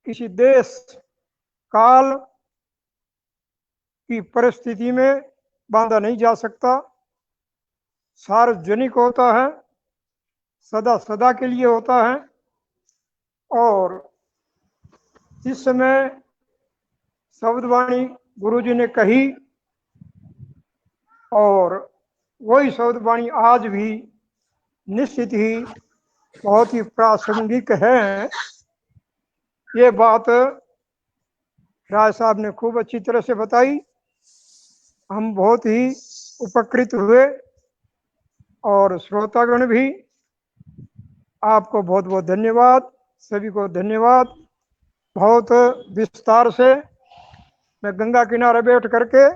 Speaker 3: किसी देश काल की परिस्थिति में बांधा नहीं जा सकता, सार्वजनिक होता है, सदा सदा के लिए होता है। और जिस समय शब्दवाणी गुरुजी ने कही, और वही शब्दवाणी आज भी निश्चित ही बहुत ही प्रासंगिक है। ये बात राय साहब ने खूब अच्छी तरह से बताई, हम बहुत ही उपकृत हुए, और श्रोतागण भी। आपको बहुत बहुत धन्यवाद, सभी को धन्यवाद। बहुत विस्तार से मैं गंगा किनारे बैठ करके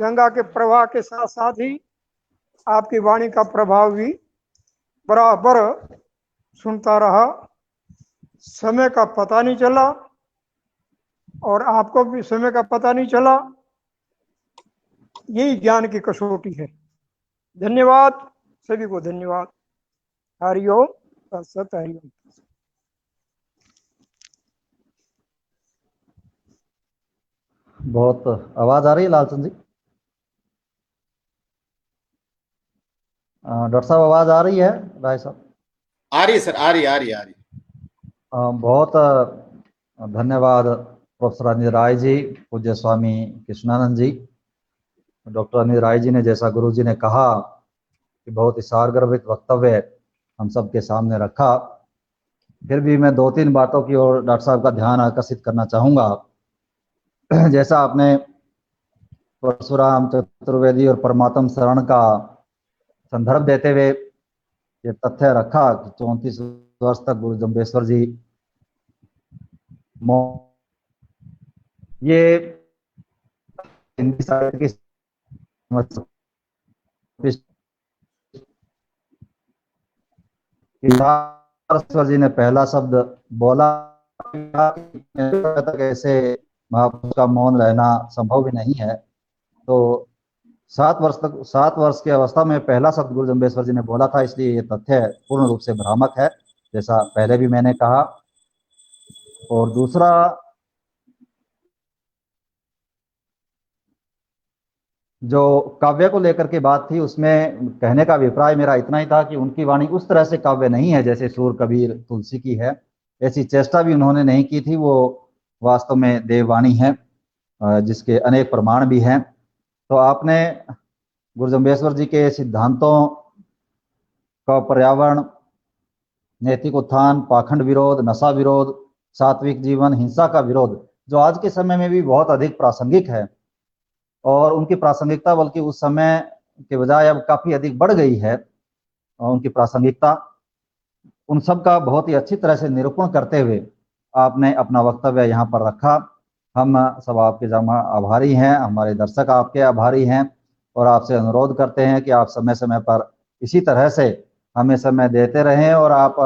Speaker 3: गंगा के प्रवाह के साथ साथ ही आपकी वाणी का प्रभाव भी बराबर सुनता रहा। समय का पता नहीं चला और आपको भी समय का पता नहीं चला। यही ज्ञान की कसौटी है। धन्यवाद, सभी को धन्यवाद। हरिओम तत्सत। हरिओम।
Speaker 2: बहुत आवाज आ रही है लालचंद जी? डॉक्टर साहब आवाज आ रही है? राय साहब
Speaker 1: आ रही है सर, आ रही।
Speaker 2: बहुत धन्यवाद प्रोफेसर अनिल राय जी, पूज्य स्वामी कृष्णानंद जी। डॉक्टर अनिल राय जी ने, जैसा गुरु जी ने कहा, कि बहुत ही सारगर्भित वक्तव्य हम सबके सामने रखा। फिर भी मैं 2-3 बातों की ओर डॉक्टर साहब का ध्यान आकर्षित करना चाहूँगा। जैसा आपने परशुराम चतुर्वेदी और परमात्म शरण का संदर्भ देते हुए ये तथ्य रखा कि 34 वर्ष तक गुरु जम्भेश्वर जी ये हिंदी साहित्य की सरस्वती जी ने पहला शब्द बोला, तक ऐसे महापुरुष का मौन रहना संभव भी नहीं है। तो 7 वर्ष की अवस्था में पहला शब्द गुरु जम्बेश्वर जी ने बोला था, इसलिए ये तथ्य पूर्ण रूप से भ्रामक है, जैसा पहले भी मैंने कहा। और दूसरा, जो काव्य को लेकर के बात थी, उसमें कहने का अभिप्राय मेरा इतना ही था कि उनकी वाणी उस तरह से काव्य नहीं है जैसे सूर, कबीर, तुलसी की है। ऐसी चेष्टा भी उन्होंने नहीं की थी। वो वास्तव में देववाणी है, जिसके अनेक प्रमाण भी हैं। तो आपने गुरु जम्बेश्वर जी के सिद्धांतों का पर्यावरण, नैतिक उत्थान, पाखंड विरोध, नशा विरोध, सात्विक जीवन, हिंसा का विरोध, जो आज के समय में भी बहुत अधिक प्रासंगिक है, और उनकी प्रासंगिकता बल्कि उस समय के बजाय अब काफी अधिक बढ़ गई है उनकी प्रासंगिकता, उन सब का बहुत ही अच्छी तरह से निरूपण करते हुए आपने अपना वक्तव्य यहाँ पर रखा। हम सब आपके जमा आभारी हैं, हमारे दर्शक आपके आभारी हैं, और आपसे अनुरोध करते हैं कि आप समय समय पर इसी तरह से हमें समय देते रहें। और आप,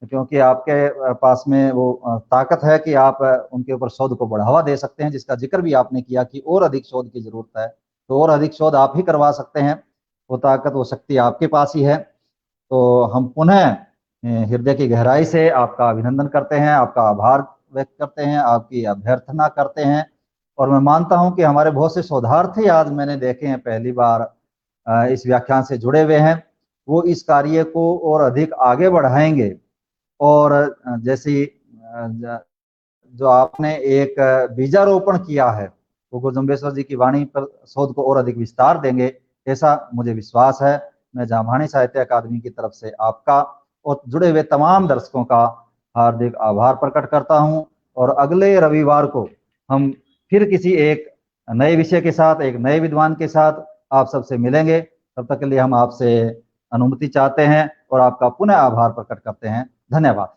Speaker 2: क्योंकि आपके पास में वो ताकत है कि आप उनके ऊपर शोध को बढ़ावा दे सकते हैं, जिसका जिक्र भी आपने किया कि और अधिक शोध की जरूरत है, तो और अधिक शोध आप ही करवा सकते हैं। वो ताकत, वो शक्ति आपके पास ही है। तो हम पुनः हृदय की गहराई से आपका अभिनंदन करते हैं, आपका आभार व्यक्त करते हैं, आपकी अभ्यर्थना करते हैं। और मैं मानता हूं कि हमारे बहुत से शोधार्थी आज मैंने देखे हैं, पहली बार इस व्याख्यान से जुड़े हुए हैं, वो इस कार्य को और अधिक आगे बढ़ाएंगे। और जैसी जो आपने एक बीजारोपण किया है, वो गुरु जम्बेश्वर जी की वाणी पर शोध को और अधिक विस्तार देंगे, ऐसा मुझे विश्वास है। मैं जामहाणी साहित्य अकादमी की तरफ से आपका और जुड़े हुए तमाम दर्शकों का हार्दिक आभार प्रकट करता हूं। और अगले रविवार को हम फिर किसी एक नए विषय के साथ, एक नए विद्वान के साथ आप सबसे मिलेंगे। तब तक के लिए हम आपसे अनुमति चाहते हैं और आपका पुनः आभार प्रकट करते हैं। धन्यवाद।